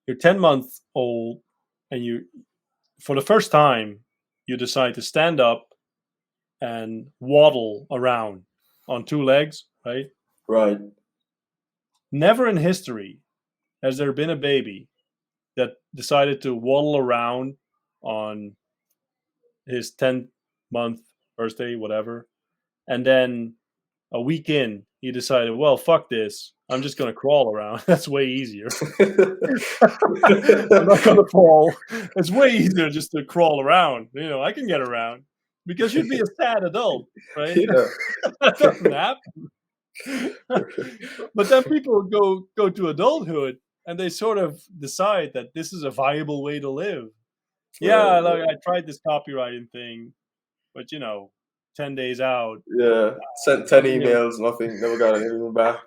Speaker 2: You're 10 months old, and you, for the first time, you decide to stand up and waddle around on two legs, right?
Speaker 1: Right.
Speaker 2: Never in history has there been a baby that decided to waddle around on his 10th month birthday, whatever, and then a week in, he decided, well, fuck this. I'm just going to crawl around. That's way easier. I'm not going to fall. It's way easier just to crawl around. I can get around, because you'd be a sad adult, right?
Speaker 1: Yeah.
Speaker 2: That doesn't happen. But then people go to adulthood and they sort of decide that this is a viable way to live. Yeah,
Speaker 1: Right.
Speaker 2: I tried this copywriting thing, but 10 days out.
Speaker 1: Yeah. Sent 10 emails, nothing, never got anything back.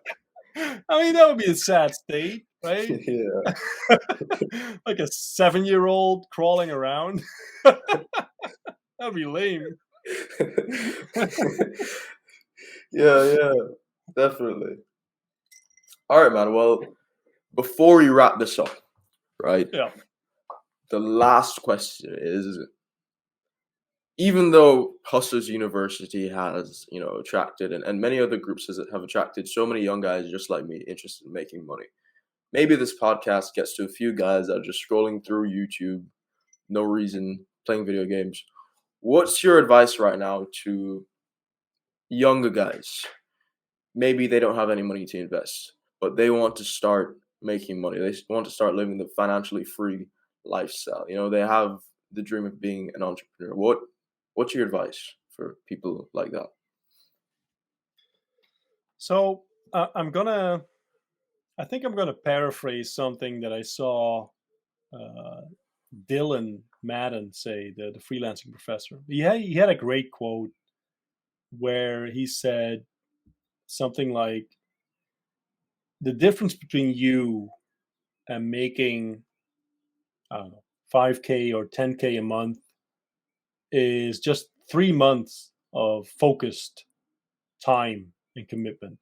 Speaker 2: I mean, that would be a sad state, right?
Speaker 1: Yeah.
Speaker 2: Like a 7-year-old crawling around. That'd be lame.
Speaker 1: Yeah, definitely. All right, man. Well, before we wrap this up, right?
Speaker 2: Yeah.
Speaker 1: The last question is, even though Hustlers University has, attracted, and many other groups have attracted so many young guys just like me interested in making money, maybe this podcast gets to a few guys that are just scrolling through YouTube, no reason, playing video games. What's your advice right now to younger guys? Maybe they don't have any money to invest, but they want to start making money. They want to start living the financially free lifestyle. They have the dream of being an entrepreneur. What's your advice for people like that?
Speaker 2: So I think I'm gonna paraphrase something that I saw Dylan Madden say, the freelancing professor. He had a great quote where he said something like, the difference between you and making, I don't know, 5K or 10K a month is just 3 months of focused time and commitment.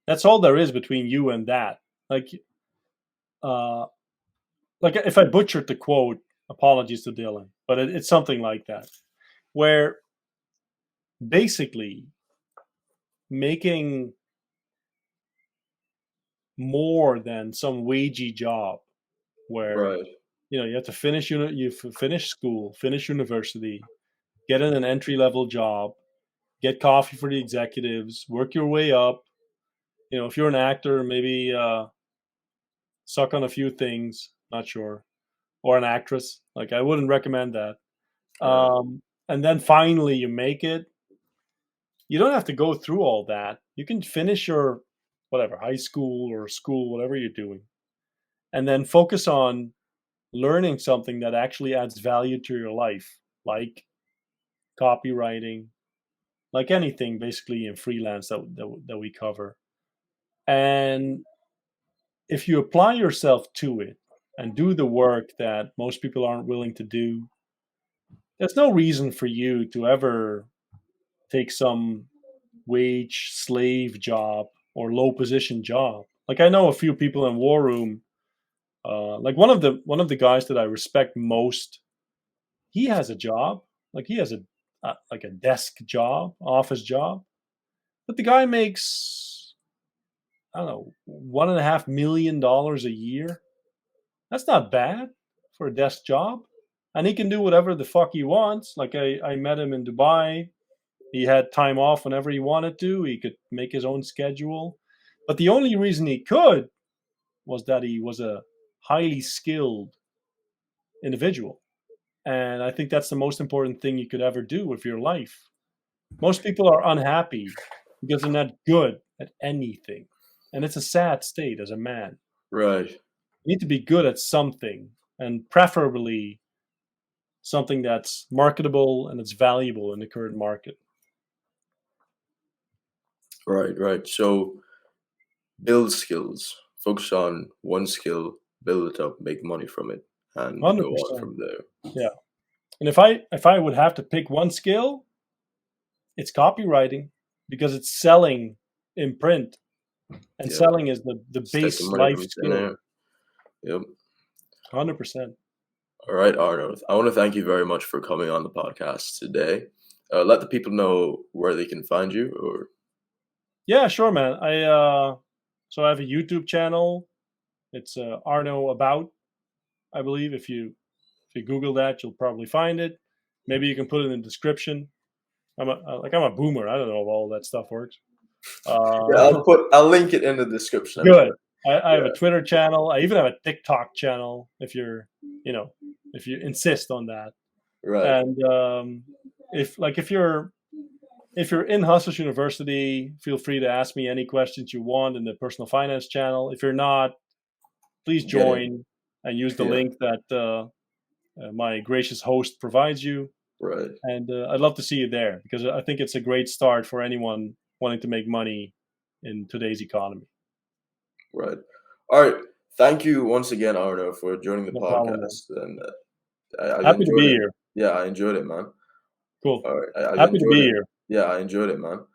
Speaker 2: That's all there is between you and that. Like if I butchered the quote, apologies to Dylan, but it's something like that, where basically making more than some wagey job where
Speaker 1: Right.
Speaker 2: you have to finish finish school, finish university, get in an entry-level job, get coffee for the executives, work your way up. If you're an actor, maybe suck on a few things, not sure, or an actress. Like, I wouldn't recommend that.
Speaker 1: Right.
Speaker 2: And then finally you make it. You don't have to go through all that. You can finish your whatever, high school or school, whatever you're doing, and then focus on learning something that actually adds value to your life, like copywriting, like anything basically in freelance that we cover. And if you apply yourself to it and do the work that most people aren't willing to do, there's no reason for you to ever take some wage slave job or low position job. Like I know a few people in War Room. Like one of the guys that I respect most, he has a job. Like he has like a desk job, office job, but the guy makes, I don't know, $1.5 million a year. That's not bad for a desk job, and he can do whatever the fuck he wants. Like I met him in Dubai. He had time off whenever he wanted to. He could make his own schedule, but the only reason he could was that he was a highly skilled individual. And I think that's the most important thing you could ever do with your life. Most people are unhappy because they're not good at anything. And it's a sad state as a man.
Speaker 1: Right.
Speaker 2: You need to be good at something, and preferably something that's marketable and it's valuable in the current market.
Speaker 1: Right. So build skills. Focus on one skill, build it up, make money from it, and go on
Speaker 2: 100%.
Speaker 1: from there.
Speaker 2: Yeah. And if I would have to pick one skill, it's copywriting, because it's selling in print, and
Speaker 1: Yeah.
Speaker 2: selling is the
Speaker 1: It's taking
Speaker 2: base
Speaker 1: money
Speaker 2: life
Speaker 1: from thin
Speaker 2: skill.
Speaker 1: air. Yep.
Speaker 2: 100%.
Speaker 1: All right, Arno. I want to thank you very much for coming on the podcast today. Let the people know where they can find you. Or
Speaker 2: Yeah, sure, man. So I have a YouTube channel. It's Arno About, I believe. If you Google that, you'll probably find it. Maybe you can put it in the description. I'm a boomer. I don't know if all that stuff works.
Speaker 1: yeah, I'll link it in the description.
Speaker 2: Good. I have
Speaker 1: Yeah.
Speaker 2: a Twitter channel. I even have a TikTok channel if you're, if you insist on that.
Speaker 1: Right.
Speaker 2: And if you're in Hustlers University, feel free to ask me any questions you want in the personal finance channel. If you're not, please join and use the link that my gracious host provides you.
Speaker 1: Right.
Speaker 2: And I'd love to see you there, because I think it's a great start for anyone wanting to make money in today's economy.
Speaker 1: Right. All right. Thank you once again, Arno, for joining the
Speaker 2: No problem, man.
Speaker 1: podcast. And I
Speaker 2: Happy to
Speaker 1: enjoyed
Speaker 2: be
Speaker 1: it.
Speaker 2: here.
Speaker 1: Yeah, I enjoyed it, man.
Speaker 2: Cool.
Speaker 1: All right. I
Speaker 2: Happy to
Speaker 1: enjoyed
Speaker 2: be
Speaker 1: it.
Speaker 2: here.
Speaker 1: Yeah, I enjoyed it, man.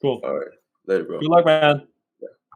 Speaker 2: Cool.
Speaker 1: All right. Later, bro.
Speaker 2: Good luck, man.